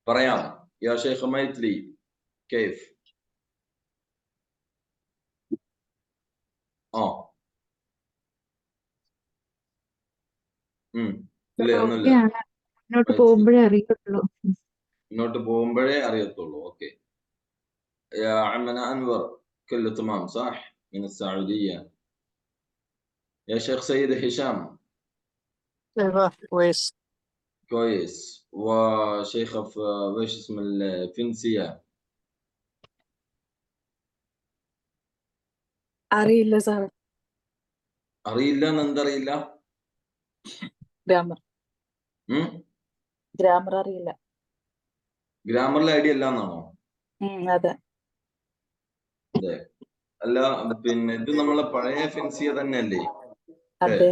പറയാം. യാ ഷെയ്ഖ് മൈത്രി കൈഫ്. ഇല്ല, ഒന്നുമില്ല. മുന്നോട്ട് പോകുമ്പോഴേ അറിയത്തുള്ളൂ. മുന്നോട്ട് പോകുമ്പോഴേ അറിയത്തുള്ളൂ. ഓക്കെ. يا عمنا أنور كله تمام صح من السعودية. يا شيخ سيد هشام كويس. كويس. وشيخ وش اسم الفنسية؟ അറിയില്ല സാർ. അറിയില്ല എന്തറിയില്ല? ഗ്രാമർ അറിയില്ല. ഗ്രാമറിലെ ഐഡിയ അല്ല എന്നാണോ? അതെ. അതെ. അല്ല, പിന്നെ ഇത് നമ്മളെ പഴയ ഫെൻസിയ തന്നെയല്ലേ? അതെ.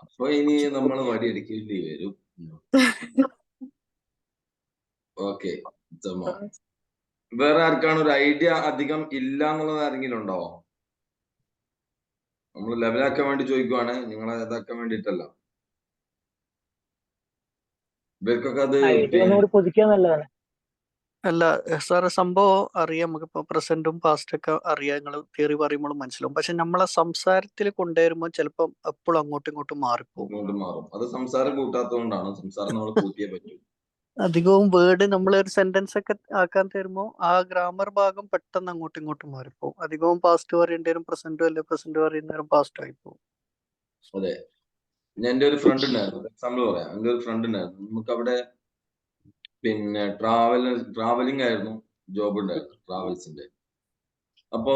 അപ്പൊ ഇനി നമ്മൾ വടിയടിക്കേണ്ടി വരും. ഓക്കെ. വേറെ ആർക്കാണ് ഒരു ഐഡിയ അധികം ഇല്ല എന്നുള്ളത് ആരെങ്കിലും ഉണ്ടോ? നമ്മൾ ലെവലാക്കാൻ വേണ്ടി ചോദിക്കുവാണ്, നിങ്ങളെ ഇതാക്കാൻ വേണ്ടിട്ടല്ല. ഇവർക്കൊക്കെ അത് പൊതിക്കാൻ നല്ലതാണ്. അല്ല സാറ്, സംഭവം അറിയാം. നമുക്കിപ്പോ പ്രസന്റും പാസ്റ്റൊക്കെ അറിയാം, നിങ്ങൾ തിയറി പറയുമ്പോൾ മനസ്സിലാവും. പക്ഷെ നമ്മളെ സംസാരത്തിൽ കൊണ്ടുവരുമ്പോൾ ചിലപ്പോൾ എപ്പോഴും അങ്ങോട്ടും ഇങ്ങോട്ടും മാറും. അത് സംസാരം കൂട്ടാത്തതുകൊണ്ടാണ്. സംസാരം നമ്മൾ കൂട്ടിയേ പറ്റൂ. അധികവും വേർഡ് നമ്മൾ ഒരു സെന്റൻസ് ഒക്കെ ആക്കാൻ തരുമ്പോൾ ആ ഗ്രാമർ ഭാഗം പെട്ടെന്ന് അങ്ങോട്ടും ഇങ്ങോട്ടും മാറിപ്പോവും. അധികവും പാസ്റ്റ് പറയേണ്ടി വരും, പ്രസന്റും അല്ലെ പ്രസന്റ് പറയുന്നവരും പാസ്റ്റ് ആയിപ്പോവും. അതെ. എന്റെ ഒരു ഫ്രണ്ട് ഉണ്ടായിരുന്നു, എക്സാമ്പിൾ പറയാം. എന്റെ ഒരു ഫ്രണ്ട് ഉണ്ടായിരുന്നു. നമുക്ക് അവിടെ പിന്നെ ട്രാവലിംഗ് ആയിരുന്നു, ജോബ് ഉണ്ടായിരുന്നു, ട്രാവൽസിന്റെ. അപ്പോ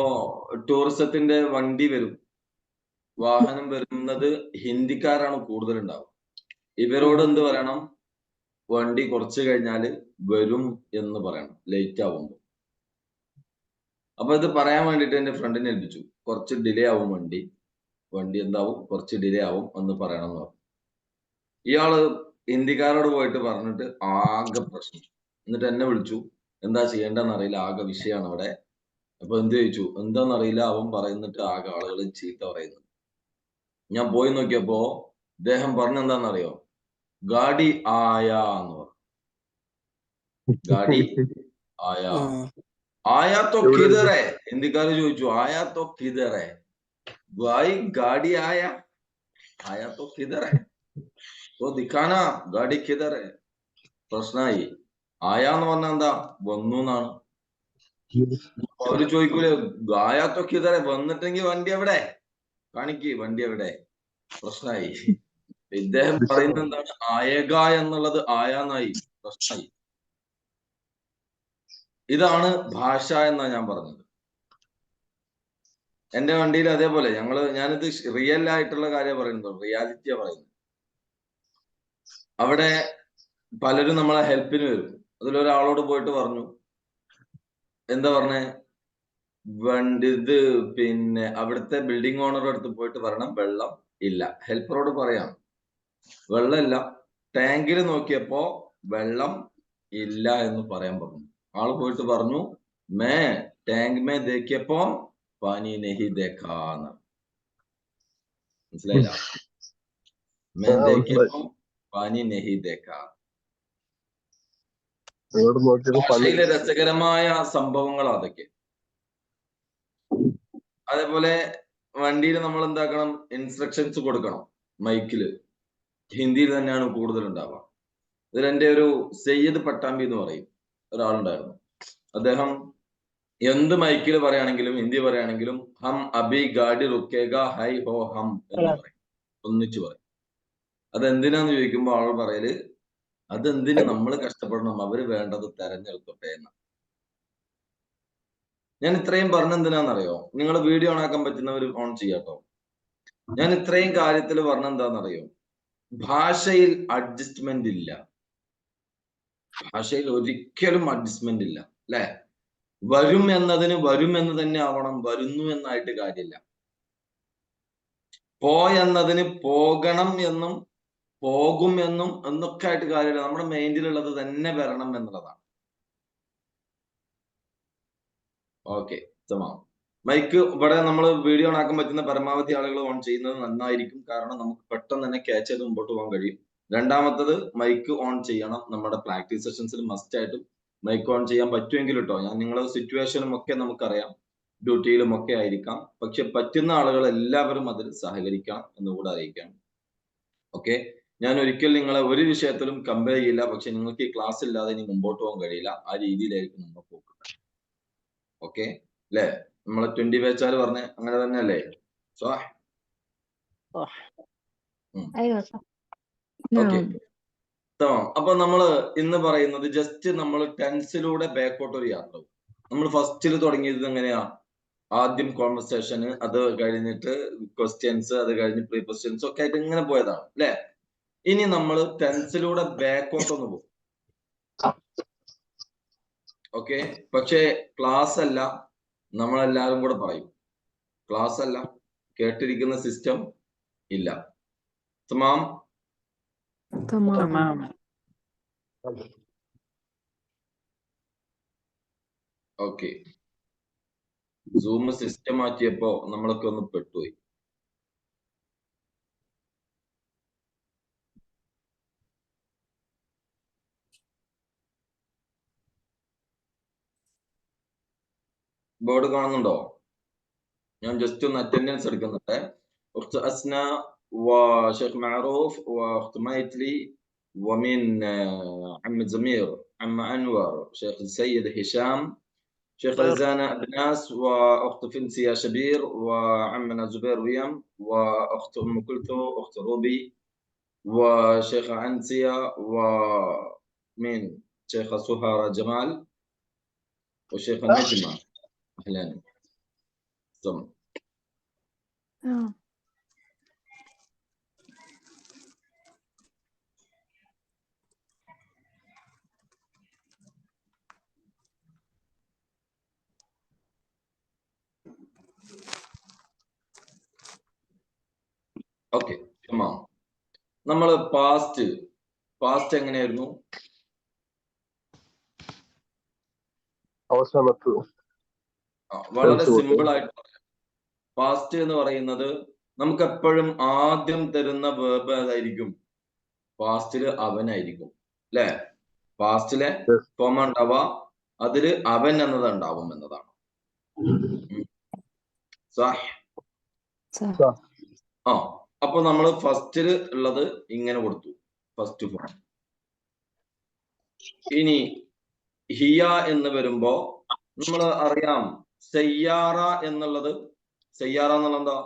ടൂറിസത്തിന്റെ വണ്ടി വരും, വാഹനം വരുന്നത് ഹിന്ദിക്കാരാണ് കൂടുതൽ ഉണ്ടാവുക. ഇവരോട് എന്ത് പറയണം? വണ്ടി കുറച്ച് കഴിഞ്ഞാല് വരും എന്ന് പറയണം, ലേറ്റ് ആവുമ്പോ. അപ്പൊ ഇത് പറയാൻ വേണ്ടിട്ട് എന്റെ ഫ്രണ്ടിനെ ഏൽപ്പിച്ചു. കുറച്ച് ഡിലേ ആവും വണ്ടി എന്താവും, കുറച്ച് ഡിലേ ആവും എന്ന് പറയണം എന്ന് പറഞ്ഞു. ഇയാള് ഹിന്ദിക്കാരോട് പോയിട്ട് പറഞ്ഞിട്ട് ആകെ പ്രശ്നം. എന്നിട്ട് എന്നെ വിളിച്ചു. എന്താ ചെയ്യേണ്ടെന്ന് അറിയില്ല, ആകെ വിഷയമാണ് അവിടെ. അപ്പൊ എന്ത് ചോദിച്ചു, എന്താന്നറിയില്ല. അവൻ പറയുന്നിട്ട് ആകെ ആളുകൾ ചീത്ത പറയുന്നു. ഞാൻ പോയി നോക്കിയപ്പോ അദ്ദേഹം പറഞ്ഞെന്താന്നറിയോ? ഗാഡി ആയാ എന്ന് പറഞ്ഞു. ഗാഡി ആയാ. ആയാ തോ കിധറേ? ഹിന്ദിക്കാര് ചോദിച്ചു, ആയാ തോ കിധറേ? ഭായ് ഗാഡി ആയാ, ആയാ തോ കിധറേ? तो दिखाना गाड़ी किधर है. പ്രശ്നമായി. ആയാന്ന് പറഞ്ഞ എന്താ? വന്നു എന്നാണ്. അവര് ചോദിക്കൂലേ, ആയാത്തൊക്കെ ഇതേ വന്നിട്ടെങ്കിൽ വണ്ടി എവിടെ? കാണിക്ക് വണ്ടി എവിടെ? പ്രശ്നമായി. ഇദ്ദേഹം പറയുന്നത് എന്താണ്? ആയക എന്നുള്ളത് ആയാന്നായി, പ്രശ്നമായി. ഇതാണ് ഭാഷ എന്നാ ഞാൻ പറഞ്ഞത്. എന്റെ വണ്ടിയിൽ അതേപോലെ ഞാനിത് റിയൽ ആയിട്ടുള്ള കാര്യം പറയുന്നത്, റിയാലിറ്റിയാ പറയുന്നത്. അവിടെ പലരും നമ്മളെ ഹെൽപ്പിന് വരും. അതിലൊരാളോട് പോയിട്ട് പറഞ്ഞു, എന്താ പറഞ്ഞേ? ഇത് പിന്നെ അവിടുത്തെ ബിൽഡിംഗ് ഓണറുടെ അടുത്ത് പോയിട്ട് പറയണം വെള്ളം ഇല്ല. ഹെൽപ്പറോട് പറയാം വെള്ളമില്ല. ടാങ്കിൽ നോക്കിയപ്പോ വെള്ളം ഇല്ല എന്ന് പറയാൻ പറഞ്ഞു. ആള് പോയിട്ട് പറഞ്ഞു, മേ ടാങ്ക് മേ ദേക്കിയപ്പോ പാനി നെഹി ദേക്കാന്ന്. മനസ്സിലായില്ല? മേ ദേക്കിയപ്പോ പാനി നെഹി ദേക്കാ. ഭാഷയിലെ രസകരമായ സംഭവങ്ങൾ അതൊക്കെ. അതേപോലെ വണ്ടിയിൽ നമ്മൾ എന്താക്കണം? ഇൻസ്ട്രക്ഷൻസ് കൊടുക്കണം. മൈക്കില് ഹിന്ദിയിൽ തന്നെയാണ് കൂടുതൽ ഉണ്ടാവുക. ഇതിൽ എൻ്റെ ഒരു സയ്യിദ് പട്ടാമ്പി എന്ന് പറയും ഒരാളുണ്ടായിരുന്നു. അദ്ദേഹം എന്ത് മൈക്കിൽ പറയുകയാണെങ്കിലും, ഹിന്ദി പറയുകയാണെങ്കിലും ഹം അബി ഗാഡി റുക്കേഗ ഹൈ ഹോ ഹം എന്ന് പറയും, ഒന്നിച്ചു പറയും. അതെന്തിനാന്ന് ചോദിക്കുമ്പോൾ ആൾ പറയല്, അതെന്തിന് നമ്മൾ കഷ്ടപ്പെടണം, അവര് വേണ്ടത് തെരഞ്ഞെടുക്കട്ടെ എന്ന്. ഞാൻ ഇത്രയും പറഞ്ഞെന്തിനാന്നറിയോ? നിങ്ങൾ വീഡിയോ ഓണാക്കാൻ പറ്റുന്നവർ ഓൺ ചെയ്യാട്ടോ. ഞാൻ ഇത്രയും കാര്യത്തിൽ പറഞ്ഞെന്താന്നറിയോ? ഭാഷയിൽ അഡ്ജസ്റ്റ്മെന്റ് ഇല്ല. ഭാഷയിൽ ഒരിക്കലും അഡ്ജസ്റ്റ്മെന്റ് ഇല്ല, അല്ലെ? വരും എന്നതിന് വരും എന്ന് തന്നെ ആവണം, വരുന്നു എന്നായിട്ട് കാര്യമില്ല. പോ എന്നതിന് പോകണം എന്നും പോകും എന്നും എന്നൊക്കെ ആയിട്ട് കാര്യമില്ല. നമ്മുടെ മൈൻഡിലുള്ളത് തന്നെ വരണം എന്നുള്ളതാണ്. ഓക്കെ, തമാം. മൈക്ക് ഇവിടെ നമ്മൾ വീഡിയോ ഓൺ ആക്കാൻ പറ്റുന്ന പരമാവധി ആളുകൾ ഓൺ ചെയ്യുന്നത് നന്നായിരിക്കും. കാരണം നമുക്ക് പെട്ടെന്ന് തന്നെ ക്യാച്ച് ചെയ്ത് മുമ്പോട്ട് പോകാൻ കഴിയും. രണ്ടാമത്തത് മൈക്ക് ഓൺ ചെയ്യണം. നമ്മുടെ പ്രാക്ടീസ് സെഷൻസിൽ മസ്റ്റ് ആയിട്ടും മൈക്ക് ഓൺ ചെയ്യാൻ പറ്റുമെങ്കിൽ കേട്ടോ. ഞാൻ നിങ്ങളുടെ സിറ്റുവേഷനും ഒക്കെ നമുക്കറിയാം, ഡ്യൂട്ടിയിലും ഒക്കെ ആയിരിക്കാം. പക്ഷെ പറ്റുന്ന ആളുകൾ എല്ലാവരും അതിൽ സഹകരിക്കണം എന്നുകൂടെ അറിയിക്കാം. ഓക്കെ, ഞാൻ ഒരിക്കലും നിങ്ങളെ ഒരു വിഷയത്തിലും കമ്പയർ ചെയ്യില്ല. പക്ഷെ നിങ്ങൾക്ക് ഈ ക്ലാസ് ഇല്ലാതെ ഇനി മുമ്പോട്ട് പോകാൻ കഴിയില്ല. ആ രീതിയിലായിരിക്കും നമ്മൾ പോകുന്നത്. ഓക്കെ അല്ലേ? നമ്മളെ 20 ബാച്ചാല് പറഞ്ഞ അങ്ങനെ തന്നെയല്ലേ? സോ ഓക്കെ, അപ്പൊ നമ്മള് ഇന്ന് പറയുന്നത് ജസ്റ്റ് നമ്മൾ ടെൻസിലൂടെ ബാക്കോട്ട് ഒരു യാത്ര. നമ്മൾ ഫസ്റ്റിൽ തുടങ്ങിയത് എങ്ങനെയാ? ആദ്യം കോൺവെർസേഷന്, അത് കഴിഞ്ഞിട്ട് ക്വസ്റ്റ്യൻസ്, അത് കഴിഞ്ഞ് പ്രീ ക്വസ്റ്റ്യൻസ് ഒക്കെ ആയിട്ട് ഇങ്ങനെ പോയതാണ് അല്ലെ? ഇനി നമ്മൾ ടെൻസിലൂടെ ബാക്കോട്ട് ഒന്ന് പോകും. ഓക്കെ, പക്ഷേ ക്ലാസ് അല്ല, നമ്മളെല്ലാവരും കൂടെ പറയും. ക്ലാസ് അല്ല, കേട്ടിരിക്കുന്ന സിസ്റ്റം ഇല്ല. തമാം. ഓക്കെ, സൂം സിസ്റ്റം മാറ്റിയപ്പോ നമ്മളൊക്കെ ഒന്ന് പെട്ടുപോയി. ബോർഡ് കാണുന്നുണ്ടോ? ഞാൻ ജസ്റ്റ് ഒന്ന് അറ്റൻഡൻസ് എടുക്കുന്നുണ്ട്. أخت أسناء وشيخ معروف وأخت مايتلي ومن عم زمير، عم أنور، شيخ السيد هشام، شيخ رزانة أبناس، وأخت فنسيا شبير، وعمنا زبير ويم، وأخت أم كلثوم، أخت روبي، وشيخ عنسية، ومين شيخ سهرة جمال، وشيخ النجمة. أهلا. ഓക്കെ, നമ്മള് പാസ്റ്റ് എങ്ങനെയായിരുന്നു? വളരെ സിമ്പിൾ ആയിട്ട് പറയാം. പാസ്റ്റ് എന്ന് പറയുന്നത് നമുക്ക് എപ്പോഴും ആദ്യം തരുന്ന വേർബ് ഏതായിരിക്കും? പാസ്റ്റില് അവനായിരിക്കും അല്ലെ? പാസ്റ്റിലെ ഫോം ഉണ്ടാവുക, അതില് അവൻ എന്നത് ഉണ്ടാവും എന്നതാണ്. അപ്പൊ നമ്മൾ ഫസ്റ്റില് ഉള്ളത് ഇങ്ങനെ കൊടുത്തു, ഫസ്റ്റ് ഫോം. ഇനി ഹിയ എന്ന് വരുമ്പോ നമ്മൾ അറിയാം സയ്യാറ എന്നുള്ളത്. സയ്യാറ എന്നുള്ളത് എന്താ?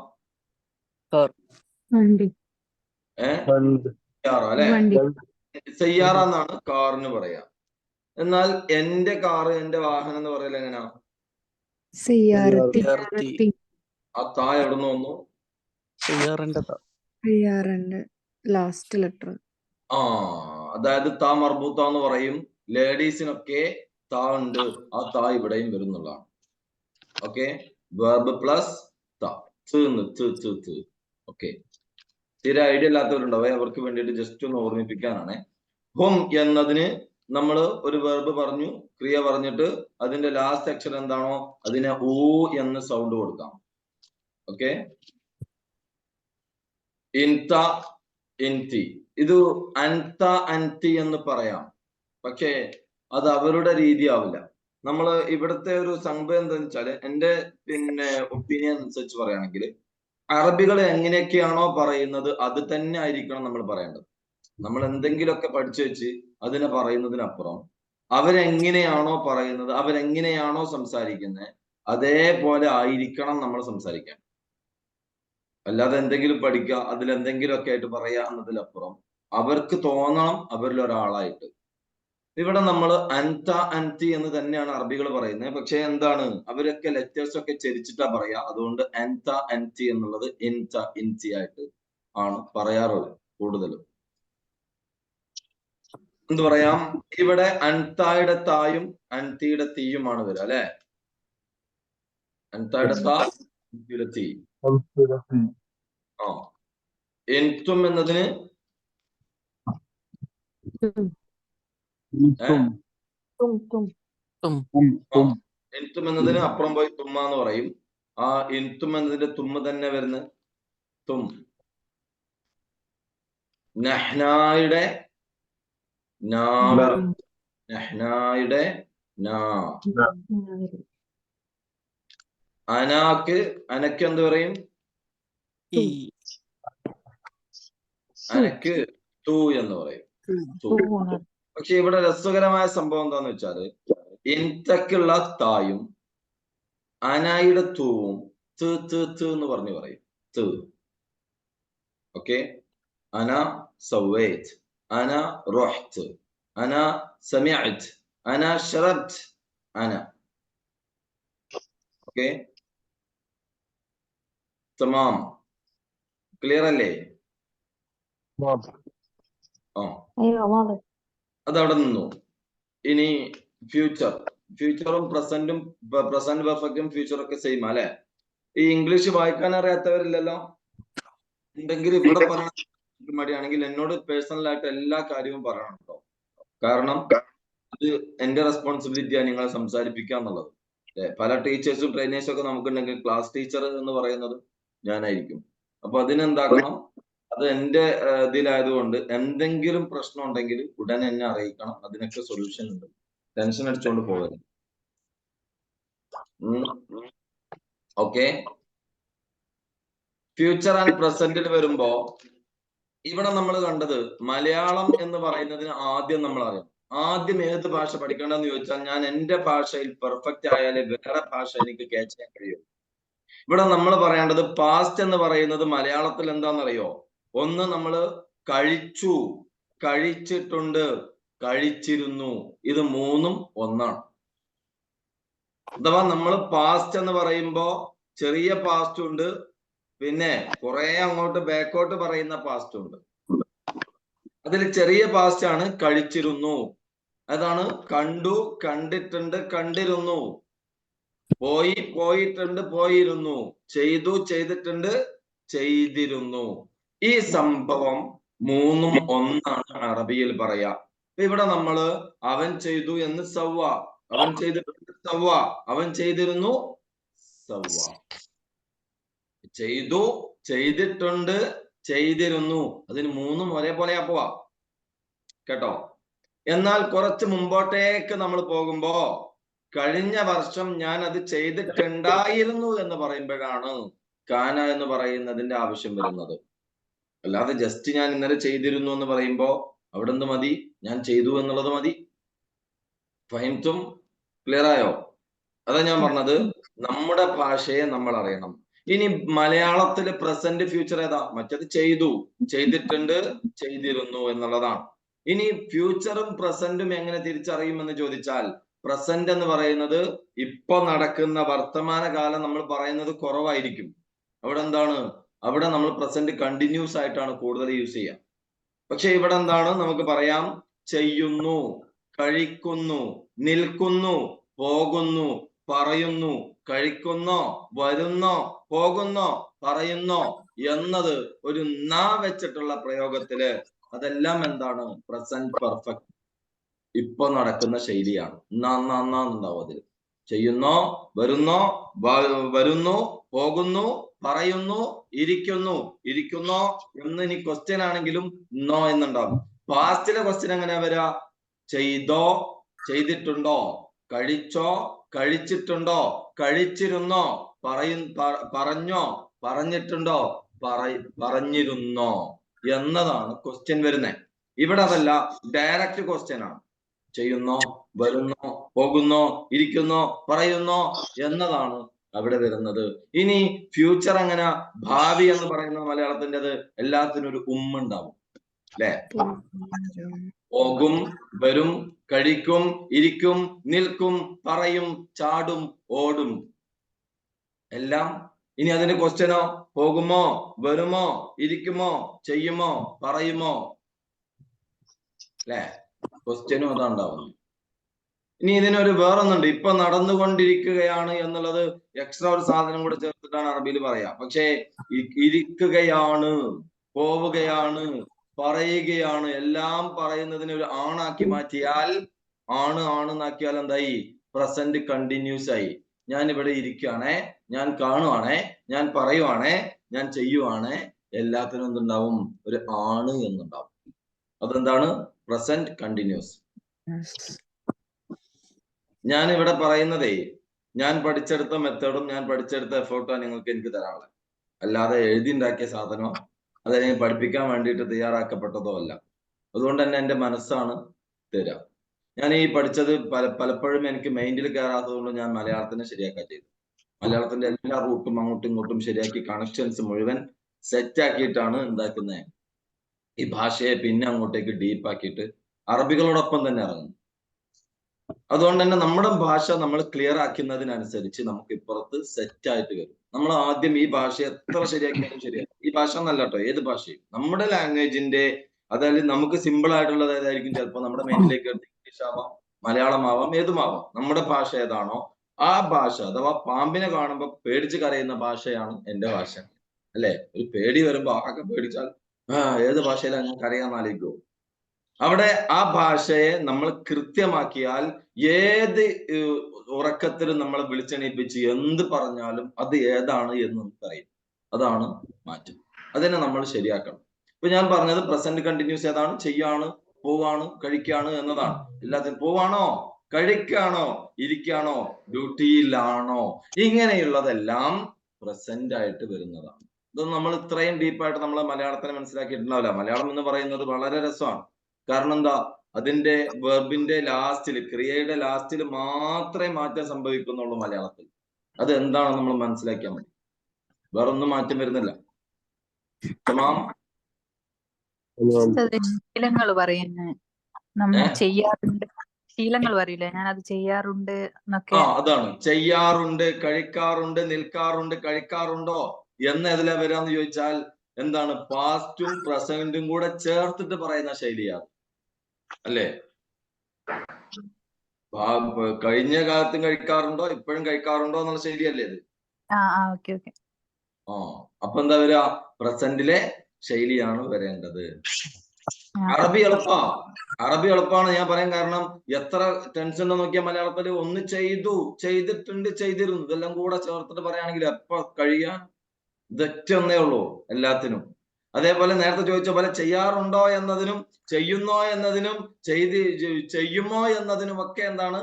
അല്ലെ? സയ്യാറ എന്നാണ് കാറിന് പറയാ. എന്നാൽ എന്റെ കാറ്, എന്റെ വാഹനം എന്ന് പറയല എങ്ങനെയാ? ആ താ എവിടുന്ന് വന്നു? Last letter. അതായത് താ മർബൂത്ത എന്ന് പറയും. ലേഡീസിനൊക്കെ താ ഉണ്ട്, ആ താ ഇവിടെയും വരുന്നുള്ളതാണ്. ഓക്കെ, വെർബ് പ്ലസ് താ. ഓക്കെ, തീരെ ഐഡിയ ഇല്ലാത്തവരുണ്ടാവേ, അവർക്ക് വേണ്ടിയിട്ട് ജസ്റ്റ് ഒന്ന് ഓർമ്മിപ്പിക്കാനാണ്. ഹും എന്നതിന് നമ്മൾ ഒരു വെർബ് പറഞ്ഞു, ക്രിയ പറഞ്ഞിട്ട് അതിന്റെ ലാസ്റ്റ് അക്ഷരം എന്താണോ അതിനെ ഊ എന്ന് സൗണ്ട് കൊടുക്കാം. ഓക്കെ, ഇൻത, ഇൻതി. ഇത് അൻത, അൻതി എന്ന് പറയാം, പക്ഷേ അത് അവരുടെ രീതി ആവില്ല. നമ്മൾ ഇവിടുത്തെ ഒരു സംഭവം എന്താന്ന് വെച്ചാല്, എന്റെ ഒപ്പീനിയൻ അനുസരിച്ച് പറയുകയാണെങ്കിൽ അറബികൾ എങ്ങനെയൊക്കെയാണോ പറയുന്നത് അത് തന്നെ ആയിരിക്കണം നമ്മൾ പറയേണ്ടത്. നമ്മൾ എന്തെങ്കിലുമൊക്കെ പഠിച്ചു വെച്ച് അതിനെ പറയുന്നതിനപ്പുറം അവരെങ്ങനെയാണോ പറയുന്നത്, അവരെങ്ങനെയാണോ സംസാരിക്കുന്നത് അതേപോലെ ആയിരിക്കണം നമ്മൾ സംസാരിക്കാൻ. അല്ലാതെ എന്തെങ്കിലും പഠിക്കുക, അതിലെന്തെങ്കിലുമൊക്കെ ആയിട്ട് പറയുക എന്നതിലപ്പുറം അവർക്ക് തോന്നണം അവരിൽ ഒരാളായിട്ട്. ഇവിടെ നമ്മൾ അൻത, അൻതി എന്ന് തന്നെയാണ് അറബികൾ പറയുന്നത്. പക്ഷെ എന്താണ്, അവരൊക്കെ ലെറ്റേഴ്സ് ഒക്കെ ചരിച്ചിട്ടാ പറയാ. അതുകൊണ്ട് അൻത, അൻതി എന്നുള്ളത് ഇൻത, ഇൻതി ആയിട്ട് ആണ് പറയാറുള്ളത് കൂടുതലും. എന്ത് പറയാം, ഇവിടെ അൻതായുടെ തായും അൻതിയുടെ തീയുമാണ് വരിക അല്ലെ? അൻതായുടെ താ, അൻതിയുടെ തീ. എൻതും എന്നതിന് എൻതും എന്നതിന് അപ്പുറം പോയി തുമ്മ എന്ന് പറയും. ആ ഇൻതും എന്നതിന്റെ തുമ്മ തന്നെ വരുന്നത് തും. നഹ്നായുടെ നഹ്നായുടെ നാ. അനക്ക് എന്ത് പറയും? അനക്ക് തൂ എന്ന് പറയും. പക്ഷെ ഇവിടെ രസകരമായ സംഭവം എന്താന്ന് വെച്ചാല് ഇൻതക്കുള്ള തായും അനായുടെ തൂവും എന്ന് പറയും ത്. ഓക്കെ, അന സവൈത്, അന റഹ്ത്, അന സമിഅത്, അന ശറബ്ത്, അന. ഓക്കെ, തമാം, ക്ലിയർ അല്ലേ? അതവിടെ നിന്നു. ഇനി ഫ്യൂച്ചറും പ്രസന്റ് പെർഫെക്റ്റും ഫ്യൂച്ചറൊക്കെ സെയിം അല്ലെ? ഈ ഇംഗ്ലീഷ് വായിക്കാൻ അറിയാത്തവരില്ലല്ലോ? ഉണ്ടെങ്കിൽ ഇവിടെ പറയണം മടിയാണെങ്കിൽ എന്നോട് പേഴ്സണൽ ആയിട്ട് എല്ലാ കാര്യവും പറയണം കേട്ടോ. കാരണം അത് എന്റെ റെസ്പോൺസിബിലിറ്റിയാണ് നിങ്ങളെ സംസാരിപ്പിക്കുക എന്നുള്ളത്. പല ടീച്ചേഴ്സും ട്രെയിനേഴ്സും ഒക്കെ നമുക്കുണ്ടെങ്കിൽ ക്ലാസ് ടീച്ചർ എന്ന് പറയുന്നത് ഞാനായിരിക്കും. അപ്പൊ അതിനെന്താക്കണം, അത് എന്റെ ഇതിലായതുകൊണ്ട് എന്തെങ്കിലും പ്രശ്നം ഉണ്ടെങ്കിൽ ഉടനെ എന്നെ അറിയിക്കണം. അതിനൊക്കെ സൊല്യൂഷൻ ഉണ്ട്. ടെൻഷൻ അടിച്ചുകൊണ്ട് പോകരുത്. ഓക്കെ, ഫ്യൂച്ചർ ആൻഡ് പ്രസന്റിൽ വരുമ്പോ ഇവിടെ നമ്മൾ കണ്ടത് മലയാളം എന്ന് പറയുന്നതിന് ആദ്യം നമ്മൾ അറിയാം. ആദ്യം ഏത് ഭാഷ പഠിക്കേണ്ടതെന്ന് ചോദിച്ചാൽ ഞാൻ എന്റെ ഭാഷയിൽ പെർഫെക്റ്റ് ആയാലേ വേറെ ഭാഷ എനിക്ക് ക്യാച്ച് ചെയ്യാൻ കഴിയും. ഇവിടെ നമ്മൾ പറയേണ്ടത് പാസ്റ്റ് എന്ന് പറയുന്നത് മലയാളത്തിൽ എന്താണെന്നറിയോ? ഒന്ന് നമ്മൾ കഴിച്ചു, കഴിച്ചിട്ടുണ്ട്, കഴിച്ചിരുന്നു. ഇത് മൂന്നും ഒന്നാണ്. അഥവാ നമ്മൾ പാസ്റ്റ് എന്ന് പറയുമ്പോ ചെറിയ പാസ്റ്റ് ഉണ്ട്, പിന്നെ കുറെ അങ്ങോട്ട് ബാക്കോട്ട് പറയുന്ന പാസ്റ്റ് ഉണ്ട്. അതിൽ ചെറിയ പാസ്റ്റ് ആണ് കഴിച്ചിരുന്നു. അതാണ് കണ്ടു, കണ്ടിട്ടുണ്ട്, കണ്ടിരുന്നു. പോയി, പോയിട്ടുണ്ട്, പോയിരുന്നു. ചെയ്തു, ചെയ്തിട്ടുണ്ട്, ചെയ്തിരുന്നു. ഈ സംഭവം മൂന്നും ഒന്നാണ് അറബിയിൽ പറയാ. ഇവിടെ നമ്മള് അവൻ ചെയ്തു എന്ന് സവ്വ, അവൻ ചെയ്തിട്ടുണ്ട് സവ്വ, അവൻ ചെയ്തിരുന്നു സവ്വ. ചെയ്തു, ചെയ്തിട്ടുണ്ട്, ചെയ്തിരുന്നു, അതിന് മൂന്നും ഒരേപോലെയാ പോവാ കേട്ടോ. എന്നാൽ കുറച്ച് മുമ്പോട്ടേക്ക് നമ്മൾ പോകുമ്പോ കഴിഞ്ഞ വർഷം ഞാൻ അത് ചെയ്തിട്ടുണ്ടായിരുന്നു എന്ന് പറയുമ്പോഴാണ് കാന എന്ന് പറയുന്നതിന്റെ ആവശ്യം വരുന്നത്. അല്ലാതെ ജസ്റ്റ് ഞാൻ ഇന്നലെ ചെയ്തിരുന്നു എന്ന് പറയുമ്പോ അവിടെ എന്ത് മതി? ഞാൻ ചെയ്തു എന്നുള്ളത് മതി. ഫഹിംതും? ക്ലിയർ ആയോ? അതാ ഞാൻ പറഞ്ഞത്, നമ്മുടെ ഭാഷയെ നമ്മൾ അറിയണം. ഇനി മലയാളത്തില് പ്രസന്റ് ഫ്യൂച്ചർ ഏതാ? മറ്റത് ചെയ്തു, ചെയ്തിട്ടുണ്ട്, ചെയ്തിരുന്നു എന്നുള്ളതാണ്. ഇനി ഫ്യൂച്ചറും പ്രസന്റും എങ്ങനെ തിരിച്ചറിയുമെന്ന് ചോദിച്ചാൽ, പ്രസന്റ് എന്ന് പറയുന്നത് ഇപ്പൊ നടക്കുന്ന വർത്തമാന കാലം നമ്മൾ പറയുന്നത് കുറവായിരിക്കും. അവിടെ എന്താണ്? അവിടെ നമ്മൾ പ്രസന്റ് കണ്ടിന്യൂസ് ആയിട്ടാണ് കൂടുതൽ യൂസ് ചെയ്യുക. പക്ഷെ ഇവിടെ എന്താണ്? നമുക്ക് പറയാം ചെയ്യുന്നു, കഴിക്കുന്നു, നിൽക്കുന്നു, പോകുന്നു, പറയുന്നു, കഴിക്കുന്നോ, വരുന്നോ, പോകുന്നോ, പറയുന്നോ എന്നത് ഒരു നാ വെച്ചിട്ടുള്ള പ്രയോഗത്തില് അതെല്ലാം എന്താണ്? പ്രസന്റ് പെർഫെക്റ്റ്, ഇപ്പൊ നടക്കുന്ന ശൈലിയാണ്. ഉണ്ടാവും അതിൽ. ചെയ്യുന്നോ, വരുന്നോ, വരുന്നു, പോകുന്നു, പറയുന്നു, ഇരിക്കുന്നു, ഇരിക്കുന്നോ എന്ന് ഇനി ക്വസ്റ്റ്യൻ ആണെങ്കിലും നോ എന്നുണ്ടാവും. പാസ്റ്റിലെ ക്വസ്റ്റ്യൻ എങ്ങനെയാ വരാ? ചെയ്തോ, ചെയ്തിട്ടുണ്ടോ, കഴിച്ചോ, കഴിച്ചിട്ടുണ്ടോ, കഴിച്ചിരുന്നോ, പറഞ്ഞോ, പറഞ്ഞിട്ടുണ്ടോ, പറഞ്ഞിരുന്നോ എന്നതാണ് ക്വസ്റ്റ്യൻ വരുന്നത്. ഇവിടെ അതല്ല, ഡയറക്റ്റ് ക്വസ്റ്റ്യൻ ആണ്. ചെയ്യുന്നോ, വരുന്നോ, പോകുന്നോ, ഇരിക്കുന്നോ, പറയുന്നോ എന്നതാണ് അവിടെ വരുന്നത്. ഇനി ഫ്യൂച്ചർ എങ്ങനെ? ഭാവി എന്ന് പറയുന്ന മലയാളത്തിൻ്റെത് എല്ലാത്തിനും ഒരു ഉണ്ടാവും അല്ലെ? പോകും, വരും, കഴിക്കും, ഇരിക്കും, നിൽക്കും, പറയും, ചാടും, ഓടും, എല്ലാം. ഇനി അതിന്റെ ക്വസ്റ്റ്യനോ? പോകുമോ, വരുമോ, ഇരിക്കുമോ, ചെയ്യുമോ, പറയുമോ അല്ലെ? ക്വസ്റ്റ്യനും അതാ ഉണ്ടാവുന്നു. ഇനി ഇതിനൊരു വേറൊന്നുണ്ട്, ഇപ്പൊ നടന്നുകൊണ്ടിരിക്കുകയാണ് എന്നുള്ളത് എക്സ്ട്രാ ഒരു സാധനം കൂടെ ചേർത്തിട്ടാണ് അറബിയിൽ പറയാ. പക്ഷേ ഇരിക്കുകയാണ്, പോവുകയാണ്, പറയുകയാണ്, എല്ലാം പറയുന്നതിന് ഒരു ആണാക്കി മാറ്റിയാൽ, ആണെന്നാക്കിയാൽ എന്തായി? പ്രസന്റ് കണ്ടിന്യൂസ് ആയി. ഞാൻ ഇവിടെ ഇരിക്കുകയാണേ, ഞാൻ കാണുവാണേ, ഞാൻ പറയുവാണേ, ഞാൻ ചെയ്യുവാണേ, എല്ലാത്തിനും എന്തുണ്ടാവും? ഒരു ആണ് എന്നുണ്ടാവും. അതെന്താണ്? Present continuous. ഞാൻ ഇവിടെ പറയുന്നതേ ഞാൻ പഠിച്ചെടുത്ത മെത്തേഡും ഞാൻ പഠിച്ചെടുത്ത എഫേർട്ടും നിങ്ങൾക്ക് എനിക്ക് തരാനുള്ളത്, അല്ലാതെ എഴുതിണ്ടാക്കിയ സാധനമോ അതിനെ പഠിപ്പിക്കാൻ വേണ്ടിയിട്ട് തയ്യാറാക്കപ്പെട്ടതോ അല്ല. അതുകൊണ്ട് തന്നെ എൻ്റെ മനസ്സാണ് തരാം. ഞാൻ ഈ പഠിച്ചത് പലപ്പോഴും എനിക്ക് മൈൻഡിൽ കയറാത്തത് കൊണ്ട് ഞാൻ മലയാളത്തിന് ശരിയാക്കാൻ ചെയ്തു. മലയാളത്തിന്റെ എല്ലാ റൂട്ടും അങ്ങോട്ടും ഇങ്ങോട്ടും ശരിയാക്കി കണക്ഷൻസ് മുഴുവൻ സെറ്റ് ആക്കിയിട്ടാണ് ഉണ്ടാക്കുന്നത്. ഈ ഭാഷയെ പിന്നെ അങ്ങോട്ടേക്ക് ഡീപ്പ് ആക്കിയിട്ട് അറബികളോടൊപ്പം തന്നെ ഇറങ്ങും. അതുകൊണ്ട് തന്നെ നമ്മുടെ ഭാഷ നമ്മൾ ക്ലിയർ ആക്കുന്നതിനനുസരിച്ച് നമുക്ക് ഇപ്പുറത്ത് സെറ്റ് ആയിട്ട് വരും. നമ്മൾ ആദ്യം ഈ ഭാഷ എത്ര ശരിയാക്കിയാലും ശരിയാക്കും. ഈ ഭാഷ എന്നല്ല കേട്ടോ, ഏത് ഭാഷയും നമ്മുടെ ലാംഗ്വേജിന്റെ, അതായത് നമുക്ക് സിമ്പിൾ ആയിട്ടുള്ളത് ഏതായിരിക്കും, ചിലപ്പോൾ നമ്മുടെ മൈൻഡിലേക്ക് ഇംഗ്ലീഷ് ആവാം, മലയാളം ആവാം, ഏതുമാവാം. നമ്മുടെ ഭാഷ ഏതാണോ ആ ഭാഷ, അഥവാ പാമ്പിനെ കാണുമ്പോൾ പേടിച്ച് കരയുന്ന ഭാഷയാണ് എന്റെ ഭാഷ, അല്ലെ? ഒരു പേടി വരുമ്പോ ആകെ പേടിച്ചാൽ ഏത് ഭാഷയിലാണ് ഞാൻ കരയാന്ന് ആലോചിക്കുമോ? അവിടെ ആ ഭാഷയെ നമ്മൾ കൃത്യമാക്കിയാൽ ഏത് ഉറക്കത്തിലും നമ്മളെ വിളിച്ചെണീപ്പിച്ച് എന്ത് പറഞ്ഞാലും അത് ഏതാണ് എന്ന് നമുക്കറിയാം. അതാണ് മാറ്റം. അതിനെ നമ്മൾ ശരിയാക്കണം. ഇപ്പൊ ഞാൻ പറഞ്ഞത് പ്രസന്റ് കണ്ടിന്യൂസ് ഏതാണ്? ചെയ്യാണ്, പോവാണ്, കഴിക്കാണ് എന്നതാണ്. എല്ലാത്തിനും പോവാണോ, കഴിക്കാണോ, ഇരിക്കാണോ, ഡ്യൂട്ടിയിലാണോ, ഇങ്ങനെയുള്ളതെല്ലാം പ്രസന്റ് ആയിട്ട് വരുന്നതാണ്. ഇതൊന്നും നമ്മൾ ഇത്രയും ഡീപ്പായിട്ട് നമ്മൾ മലയാളത്തിനെ മനസ്സിലാക്കിയിട്ടുണ്ടാവില്ല. മലയാളം എന്ന് പറയുന്നത് വളരെ രസമാണ്. കാരണം എന്താ? അതിന്റെ വെർബിന്റെ ലാസ്റ്റിൽ, ക്രിയയുടെ ലാസ്റ്റിൽ മാത്രമേ മാറ്റം സംഭവിക്കുന്നുള്ളൂ മലയാളത്തിൽ. അത് എന്താണെന്ന് നമ്മൾ മനസ്സിലാക്കിയാൽ മതി. വേറൊന്നും മാറ്റം വരുന്നില്ല. ശീലങ്ങൾ പറയുന്നു, നമ്മൾ ചെയ്യാറുണ്ട്, ശീലങ്ങൾ പറയില്ലേ, ഞാൻ അത് ചെയ്യാറുണ്ട് എന്നൊക്കെ. അതാണ് ചെയ്യാറുണ്ട്, കഴിക്കാറുണ്ട്, നിൽക്കാറുണ്ട്, കഴിക്കാറുണ്ടോ എന്ന് എതിലാ വരാന്ന് ചോദിച്ചാൽ എന്താണ്? പാസ്റ്റും പ്രസന്റും കൂടെ ചേർത്തിട്ട് പറയുന്ന ശൈലിയാണ്, അല്ലേ? കഴിഞ്ഞ കാലത്തും കഴിക്കാറുണ്ടോ, ഇപ്പോഴും കഴിക്കാറുണ്ടോ എന്നുള്ള ശൈലിയല്ലേ ഇത്? അപ്പൊ എന്താ വരിക? പ്രസന്റിലെ ശൈലിയാണ് വരേണ്ടത്. അറബി എളുപ്പമാണ് ഞാൻ പറയാൻ കാരണം, എത്ര ടെൻസ് ഉണ്ടോ നോക്കിയാൽ മലയാളത്തിൽ ഒന്ന് ചെയ്തു, ചെയ്തിട്ടുണ്ട്, ചെയ്തിരുന്നു, ഇതെല്ലാം കൂടെ ചേർത്തിട്ട് പറയുകയാണെങ്കിൽ എപ്പോ കഴിയാൻ? ഇതൊറ്റ ഒന്നേ ഉള്ളൂ എല്ലാത്തിനും. അതേപോലെ നേരത്തെ ചോദിച്ച പോലെ ചെയ്യാറുണ്ടോ എന്നതിനും ചെയ്യുന്നോ എന്നതിനും ചെയ്യുമോ എന്നതിനും ഒക്കെ എന്താണ്?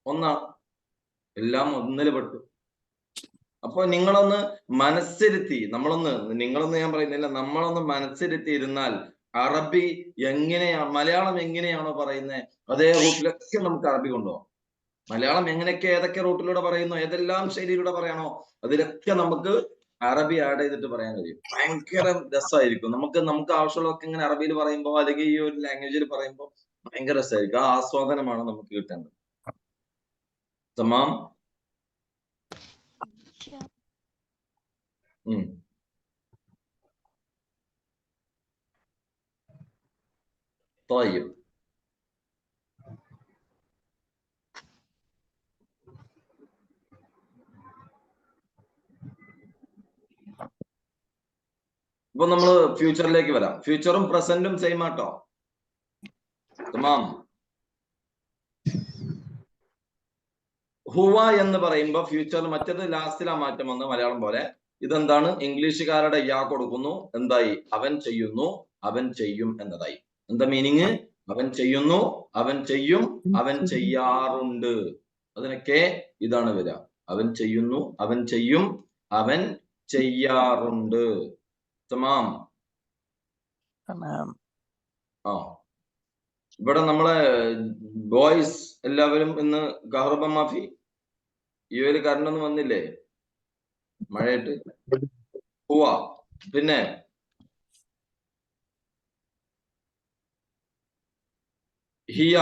ഒന്നാണ്. എല്ലാം ഒന്നില് പെട്ടു. അപ്പൊ നിങ്ങളൊന്ന് മനസ്സിരുത്തി, നിങ്ങളൊന്ന് ഞാൻ പറയുന്നില്ല, നമ്മളൊന്ന് മനസ്സിരുത്തി ഇരുന്നാൽ അറബി എങ്ങനെയാണ്, മലയാളം എങ്ങനെയാണോ പറയുന്നത് അതേ റൂട്ടിലൊക്കെ നമുക്ക് അറബി കൊണ്ടുപോകാം. മലയാളം എങ്ങനെയൊക്കെ ഏതൊക്കെ റൂട്ടിലൂടെ പറയുന്നു, ഏതെല്ലാം ശൈലിയിലൂടെ പറയണോ അതിലൊക്കെ നമുക്ക് അറബി ആഡ് ചെയ്തിട്ട് പറയാൻ കഴിയും. ഭയങ്കര രസമായിരിക്കും. നമുക്ക് ആവശ്യമുള്ളതൊക്കെ ഇങ്ങനെ അറബിയിൽ പറയുമ്പോൾ, അല്ലെങ്കിൽ ഈ ഒരു ലാംഗ്വേജിൽ പറയുമ്പോൾ ഭയങ്കര രസമായിരിക്കും. ആ ആസ്വാദനമാണ് നമുക്ക് കിട്ടേണ്ടത്. തമാം. طيب. ഇപ്പൊ നമ്മള് ഫ്യൂച്ചറിലേക്ക് വരാം. ഫ്യൂച്ചറും പ്രസന്റും സെയിം ആട്ടോ. തമാം. ഹുവ എന്ന് പറയുമ്പോ ഫ്യൂച്ചർ, മറ്റേത് ലാസ്റ്റിലാ മാറ്റം വന്ന് മലയാളം പോലെ. ഇതെന്താണ്? ഇംഗ്ലീഷുകാരുടെ യാ കൊടുക്കുന്നു, എന്തായി? അവൻ ചെയ്യുന്നു, അവൻ ചെയ്യും എന്നതായി. എന്താ മീനിങ്? അവൻ ചെയ്യുന്നു, അവൻ ചെയ്യും, അവൻ ചെയ്യാറുണ്ട്. അതിനൊക്കെ ഇതാണ് വരിക. അവൻ ചെയ്യുന്നു, അവൻ ചെയ്യും, അവൻ ചെയ്യാറുണ്ട്. തമാം. ഇവിടെ നമ്മളെ ബോയ്സ് എല്ലാവരും ഇന്ന് ഗഹർബ മാഫി യുഎയിൽ കറണ്ടൊന്നും വന്നില്ലേ? മഴയായിട്ട് പോവാ. പിന്നെ ഹിയ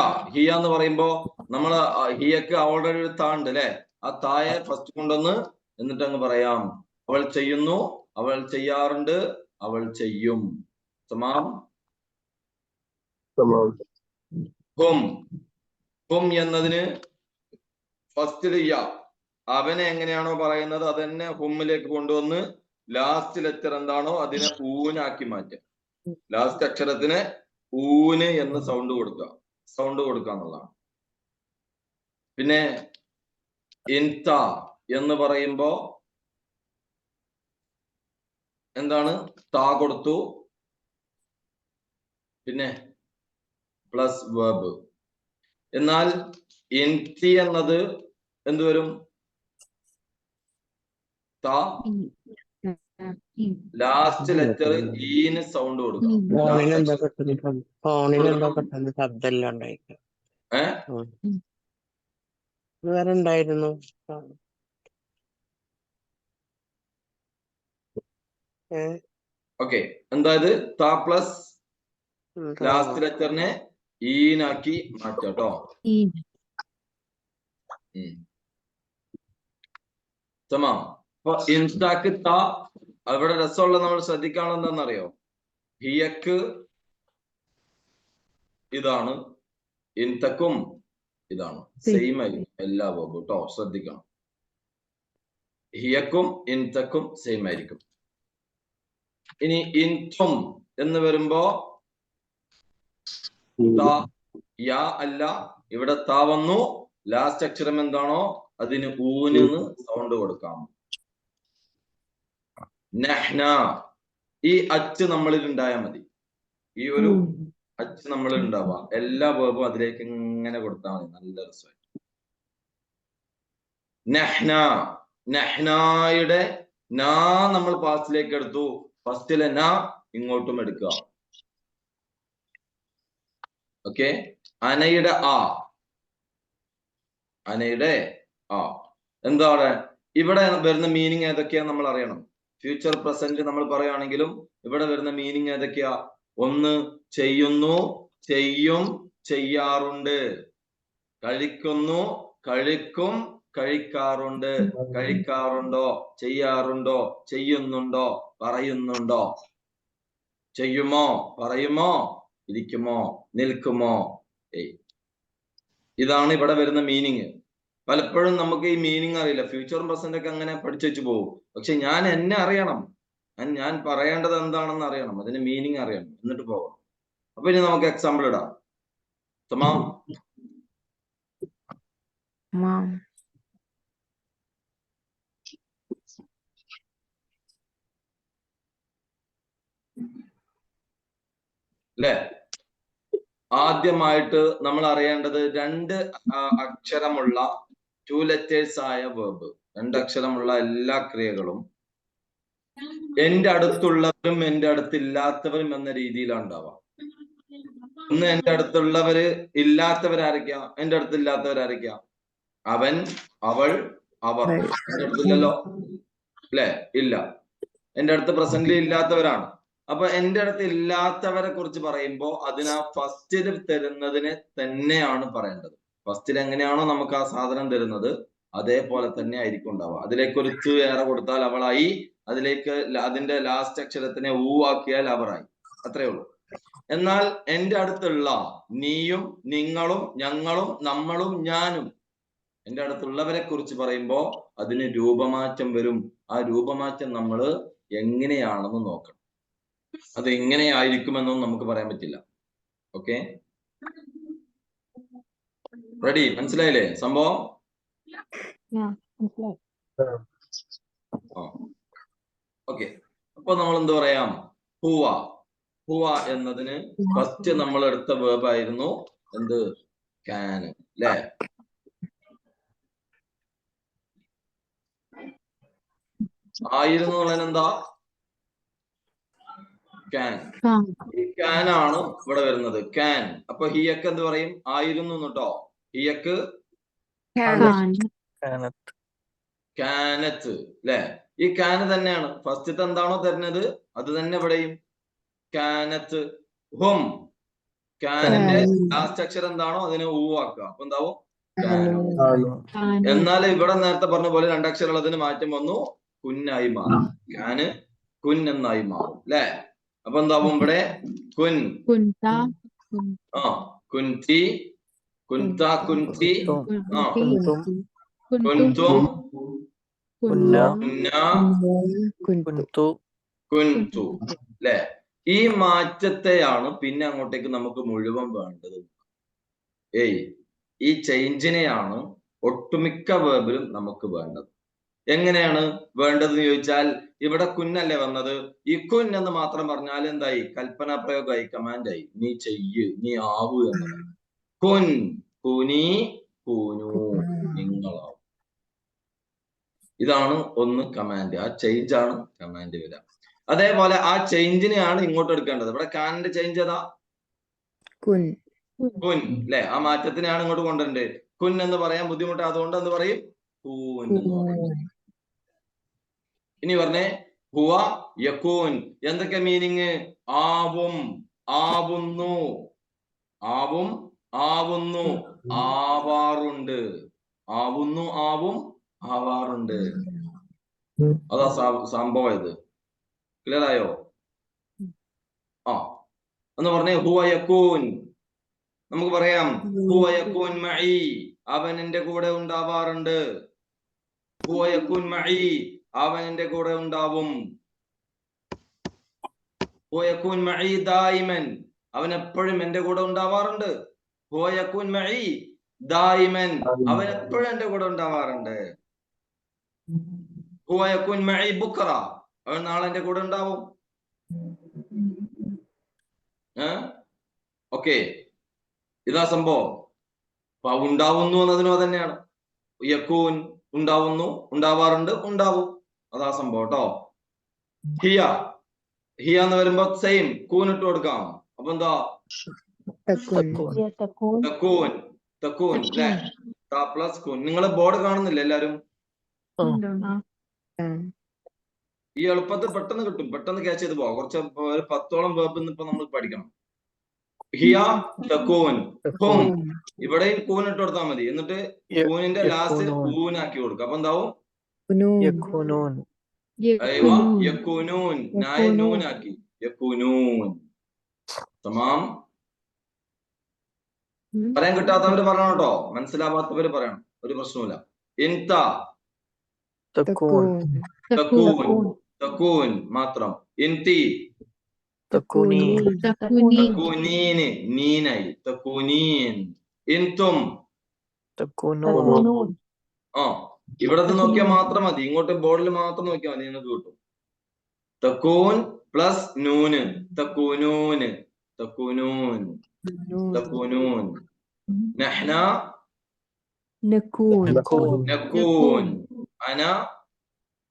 എന്ന് പറയുമ്പോ നമ്മള് ഹിയക്ക് ഓൾറെഡി ഒരു താ ഉണ്ട് അല്ലെ? ആ തായെ ഫസ്റ്റ് കൊണ്ടുവന്ന് എന്നിട്ട് അങ്ങ് പറയാം. അവൾ ചെയ്യുന്നു, അവൾ ചെയ്യാറുണ്ട്, അവൾ ചെയ്യും. തമാം. ഹും എന്നതിന് ഫസ്റ്റിൽ അവനെ എങ്ങനെയാണോ പറയുന്നത് അതന്നെ ഹുമ്മിലേക്ക് കൊണ്ടുവന്ന് ലാസ്റ്റ് ലെറ്റർ എന്താണോ അതിനെ ഊനാക്കി മാറ്റുക. ലാസ്റ്റ് അക്ഷരത്തിന് ഊന് എന്ന് സൗണ്ട് കൊടുക്കുക എന്നുള്ളതാണ്. പിന്നെ എന്ന് പറയുമ്പോ എന്താണ്? താ കൊടുത്തു, പിന്നെ പ്ലസ് വേർബ്. എന്നാൽ ഇൻതി എന്നത് എന്ത് വരും? താ ലാസ്റ്റ് ലെറ്റർ ഈന് സൗണ്ട് കൊടുക്കണം. ഫോണിനെന്തോ പെട്ടെന്ന് ശബ്ദമെല്ലാം ഉണ്ടായിരിക്കും. വേറെ ഉണ്ടായിരുന്നു. ഓക്കെ, എന്തായത്? താ പ്ലസ് ലാസ്റ്റ് ലെറ്ററിനെ ഈനാക്കി മാറ്റാട്ടോ. സമ അപ്പൊ ഇൻസ്റ്റാക്ക് താ. അവിടെ രസമുള്ള നമ്മൾ ശ്രദ്ധിക്കാനുള്ള എന്താണെന്നറിയോ? ഹിയക്ക് ഇതാണ്, ഇൻതക്കും ഇതാണ്, സെയിം ആയിരിക്കും എല്ലാ വേർബും കേട്ടോ. ശ്രദ്ധിക്കണം, ഹിയക്കും ഇൻതക്കും സെയിം ആയിരിക്കും. ഇനി ഇൻതും എന്ന് വരുമ്പോ താ യാ അല്ല, ഇവിടെ താ വന്നു, ലാസ്റ്റ് അക്ഷരം എന്താണോ അതിന് ഊന് സൗണ്ട് കൊടുക്കാം. നഹ്ന, ഈ അച്ച് നമ്മളിൽ ഉണ്ടായാൽ മതി. ഈ ഒരു അച്ച് നമ്മളിൽ ഉണ്ടാവുക. എല്ലാ വേർബും അതിലേക്ക് ഇങ്ങനെ കൊടുത്താൽ മതി. നല്ല രസമായിട്ട്. നഹ്ന, നഹ്നായുടെ നാ നമ്മൾ പാസ്റ്റിലേക്ക് എടുത്തു. ഫസ്റ്റിലെ നാ ഇങ്ങോട്ടും എടുക്കുക. ഓക്കെ. അനയുടെ ആ, അനയുടെ ആ എന്താണ്? ഇവിടെ വരുന്ന മീനിങ് ഏതൊക്കെയാ നമ്മൾ അറിയണം. ഫ്യൂച്ചർ പ്രസന്റ് നമ്മൾ പറയുകയാണെങ്കിലും ഇവിടെ വരുന്ന മീനിങ് ഏതൊക്കെയാ? ഒന്ന് ചെയ്യുന്നു, ചെയ്യും, ചെയ്യാറുണ്ട്. കഴിക്കുന്നു, കഴിക്കും, കഴിക്കാറുണ്ട്. കഴിക്കാറുണ്ടോ, ചെയ്യാറുണ്ടോ, ചെയ്യുന്നുണ്ടോ, പറയുന്നുണ്ടോ. ചെയ്യുമോ, പറയുമോ, ഇരിക്കുമോ, നിൽക്കുമോ. ഇതാണ് ഇവിടെ വരുന്ന മീനിങ്. പലപ്പോഴും നമുക്ക് ഈ മീനിങ് അറിയില്ല. ഫ്യൂച്ചറും പ്രസന്റ് ഒക്കെ അങ്ങനെ പഠിച്ചു വെച്ച് പോകും. പക്ഷെ ഞാൻ എന്നെ അറിയണം, ഞാൻ പറയേണ്ടത് എന്താണെന്ന് അറിയണം, അതിന്റെ മീനിങ് അറിയണം, എന്നിട്ട് പോകണം. അപ്പൊ ഇനി നമുക്ക് എക്സാമ്പിൾ ഇടാം. തമാം. അല്ലേ? ആദ്യമായിട്ട് നമ്മൾ അറിയേണ്ടത് 2 അക്ഷരമുള്ള 2 ലെറ്റേഴ്സ് ആയ വേർബ്. 2 അക്ഷരമുള്ള എല്ലാ ക്രിയകളും എന്റെ അടുത്തുള്ളവരും എന്റെ അടുത്തില്ലാത്തവരും എന്ന രീതിയിലാണ് ഉണ്ടാവുക. ഒന്ന് എന്റെ അടുത്തുള്ളവര് ഇല്ലാത്തവരായിരിക്കാം, എന്റെ അടുത്തില്ലാത്തവരായിരിക്കാം. അവൻ, അവൾ, അവർ. എന്റെ അടുത്തില്ലല്ലോ, അല്ലെ? ഇല്ല. എന്റെ അടുത്ത് പ്രസന്റിൽ ഇല്ലാത്തവരാണ്. അപ്പൊ എന്റെ അടുത്ത് ഇല്ലാത്തവരെ കുറിച്ച് പറയുമ്പോൾ അതിന് ആ ഫസ്റ്റിൽ തരുന്നതിനെ തന്നെയാണ് പറയേണ്ടത്. ഫസ്റ്റിൽ എങ്ങനെയാണോ നമുക്ക് ആ സാധനം തരുന്നത് അതേപോലെ തന്നെ ആയിരിക്കും ഉണ്ടാവുക. അതിലേക്ക് ഒരു ത് ഏറെ കൊടുത്താൽ അവളായി, അതിലേക്ക് അതിന്റെ ലാസ്റ്റ് അക്ഷരത്തിനെ ഊ ആക്കിയാൽ അവറായി. അത്രേ ഉള്ളൂ. എന്നാൽ എന്റെ അടുത്തുള്ള നീയും, നിങ്ങളും, ഞങ്ങളും, നമ്മളും, ഞാനും, എന്റെ അടുത്തുള്ളവരെ കുറിച്ച് പറയുമ്പോൾ അതിന് രൂപമാറ്റം വരും. ആ രൂപമാറ്റം നമ്മൾ എങ്ങനെയാണെന്ന് നോക്കണം. അത് എങ്ങനെയായിരിക്കുമെന്നൊന്നും നമുക്ക് പറയാൻ പറ്റില്ല. Okay, ready? മനസ്സിലായില്ലേ സംഭവം? ഓക്കെ. അപ്പൊ നമ്മൾ എന്ത് പറയാം? ഹുവ. ഹുവ എന്നതിന് ഫസ്റ്റ് നമ്മൾ എടുത്ത വേർബ് ആയിരുന്നു എന്ത്? കാൻ. അല്ലേ? ആയിരുന്നു എന്നുള്ളതിനെന്താ? കാൻ. ഈ കാൻ ആണ് ഇവിടെ വരുന്നത്. കാൻ. അപ്പൊ ഹിയക്ക് എന്ത് പറയും? ആയിരുന്നു കേട്ടോ. ഹിയക്ക് കാനത്ത്. അല്ലെ? ഈ കാന് തന്നെയാണ് ഫസ്റ്റത്തെ എന്താണോ തരുന്നത് അത് തന്നെ ഇവിടെയും. കാനത്ത്. ഹും. കാനിന്റെ ലാസ്റ്റ് അക്ഷരം എന്താണോ അതിനെ ഊ ആക്കുക. അപ്പൊ എന്താവും? എന്നാൽ ഇവിടെ നേരത്തെ പറഞ്ഞ പോലെ 2 അക്ഷരം ഉള്ളതിന് മാറ്റം വന്നു, കുന്നായി മാറും. കാന് കുൻ എന്നായി മാറും. അല്ലെ? അപ്പൊ എന്താവും ഇവിടെ? കുൻ. കുൻതി, കുൻത, കുൻതി, കുൻതും, കുൻതു. അല്ലെ? ഈ മാറ്റത്തെയാണ് പിന്നെ അങ്ങോട്ടേക്ക് നമുക്ക് മുഴുവൻ വേണ്ടത്. ഈ ചേഞ്ചിനെയാണ് ഒട്ടുമിക്ക വേർബിലും നമുക്ക് വേണ്ടത്. എങ്ങനെയാണ് വേണ്ടതെന്ന് ചോദിച്ചാൽ ഇവിടെ കുന്നല്ലേ വന്നത്, ഈ കുൻ എന്ന് മാത്രം പറഞ്ഞാൽ എന്തായി? കൽപ്പനാ പ്രയോഗമായി, കമാൻഡായി. നീ ചെയ്യ്, നീ ആവൂ എന്നതാണ്. കുൻ, കുനി, കുനു, നിങ്ങളാവും. ഇതാണ് ഒന്ന് കമാൻഡ്. ആ ചേഞ്ച് ആണ് കമാൻഡ് വരിക. അതേപോലെ ആ ചേഞ്ചിനെയാണ് ഇങ്ങോട്ട് എടുക്കേണ്ടത്. ഇവിടെ കാനിന്റെ ചേഞ്ച് ഏതാ? കുൻ. കുൻ അല്ലെ? ആ മാറ്റത്തിനെയാണ് ഇങ്ങോട്ട് കൊണ്ടുവരേണ്ടത്. കുൻ എന്ന് പറയാൻ ബുദ്ധിമുട്ട്, അതുകൊണ്ട് എന്ത് പറയും? കൂൻ എന്ന് പറയും. ഇനി പറഞ്ഞേ ഹുവ യകൂൻ. എന്തൊക്കെ മീനിങ്? ആവും, ആവുന്നു, ആവും, ആവുന്നു, ആവാറുണ്ട്. ആവുന്നു, ആവും, ആവാറുണ്ട്. അതാ സംഭവം. ഇത് ക്ലിയർ ആയോ? ആ എന്ന് പറഞ്ഞേ ഹുവ യകൂൻ. നമുക്ക് പറയാം ഹുവ യകൂൻ മഈ, അവൻ എന്റെ കൂടെ ഉണ്ടാവാറുണ്ട്. ഹുവ യകൂൻ മഈ, അവൻ എന്റെ കൂടെ ഉണ്ടാവും. ഹുവ യകൂൻ മഈ ദായിമൻ, അവൻ എപ്പോഴും എന്റെ കൂടെ ഉണ്ടാവാറുണ്ട്. ഹുവ യകൂൻ മഈ ദായിമൻ, അവൻ എപ്പോഴും എന്റെ കൂടെ ഉണ്ടാവാറുണ്ട്. ഹുവ യകൂൻ മഈ ബുക്റ, അവൻ നാളെ എന്റെ കൂടെ ഉണ്ടാവും. ഓക്കെ, ഇതാ സംഭവം. അപ്പൊ ഉണ്ടാവുന്നു എന്നതിനോ തന്നെയാണ്. യകൂൻ ഉണ്ടാവുന്നു, ഉണ്ടാവാറുണ്ട്, ഉണ്ടാവും. അതാ സംഭവം കേട്ടോ. ഹിയ, ഹിയ എന്ന് വരുമ്പോ സെയിം കൂൻ ഇട്ട് കൊടുക്കാം. അപ്പൊ എന്താ? തക്കൂൻ, തക്കൂൻ അല്ലെ? പ്ലസ് കൂൻ. നിങ്ങള് ബോർഡ് കാണുന്നില്ല എല്ലാരും? ഈ എളുപ്പത്തിൽ പെട്ടെന്ന് കിട്ടും, പെട്ടെന്ന് ക്യാച്ച് ചെയ്ത് പോവാം. കുറച്ച് ഒരു 10ഓളം വേർബ് ഇപ്പൊ നമ്മൾ പഠിക്കണം. ഹിയ തക്കൂൻ, ഹും, ഇവിടെയും കൂൻ ഇട്ട് കൊടുത്താൽ മതി. എന്നിട്ട് കൂനിന്റെ ലാസ്റ്റ് കൂനാക്കി കൊടുക്കുക. അപ്പൊ എന്താവും? യകൂനൂൻ. നൂനാക്കി യകൂനൂൻ. തമാം. പറയാൻ കിട്ടാത്തവര് പറയണം കേട്ടോ, മനസ്സിലാവാത്തവര് പറയണം, ഒരു പ്രശ്നമില്ല. ഇൻത തക്കൂൻ, തക്കൂൻ മാത്രം. ഇൻതി തക്കൂനീന്, നീനായി തക്കൂനീൻ. ഇൻതും ആ, ഇവിടത്തെ നോക്കിയാൽ മാത്രം മതി, ഇങ്ങോട്ട് ബോർഡിൽ മാത്രം നോക്കിയാൽ മതി, നിങ്ങൾക്ക് കിട്ടും. തക്കൂൻ പ്ലസ് നൂന്, തക്കൂനൂന്, തക്കൂനൂൻ, തക്കൂനൂൻ. നഹ്ന നകൂൻ, അന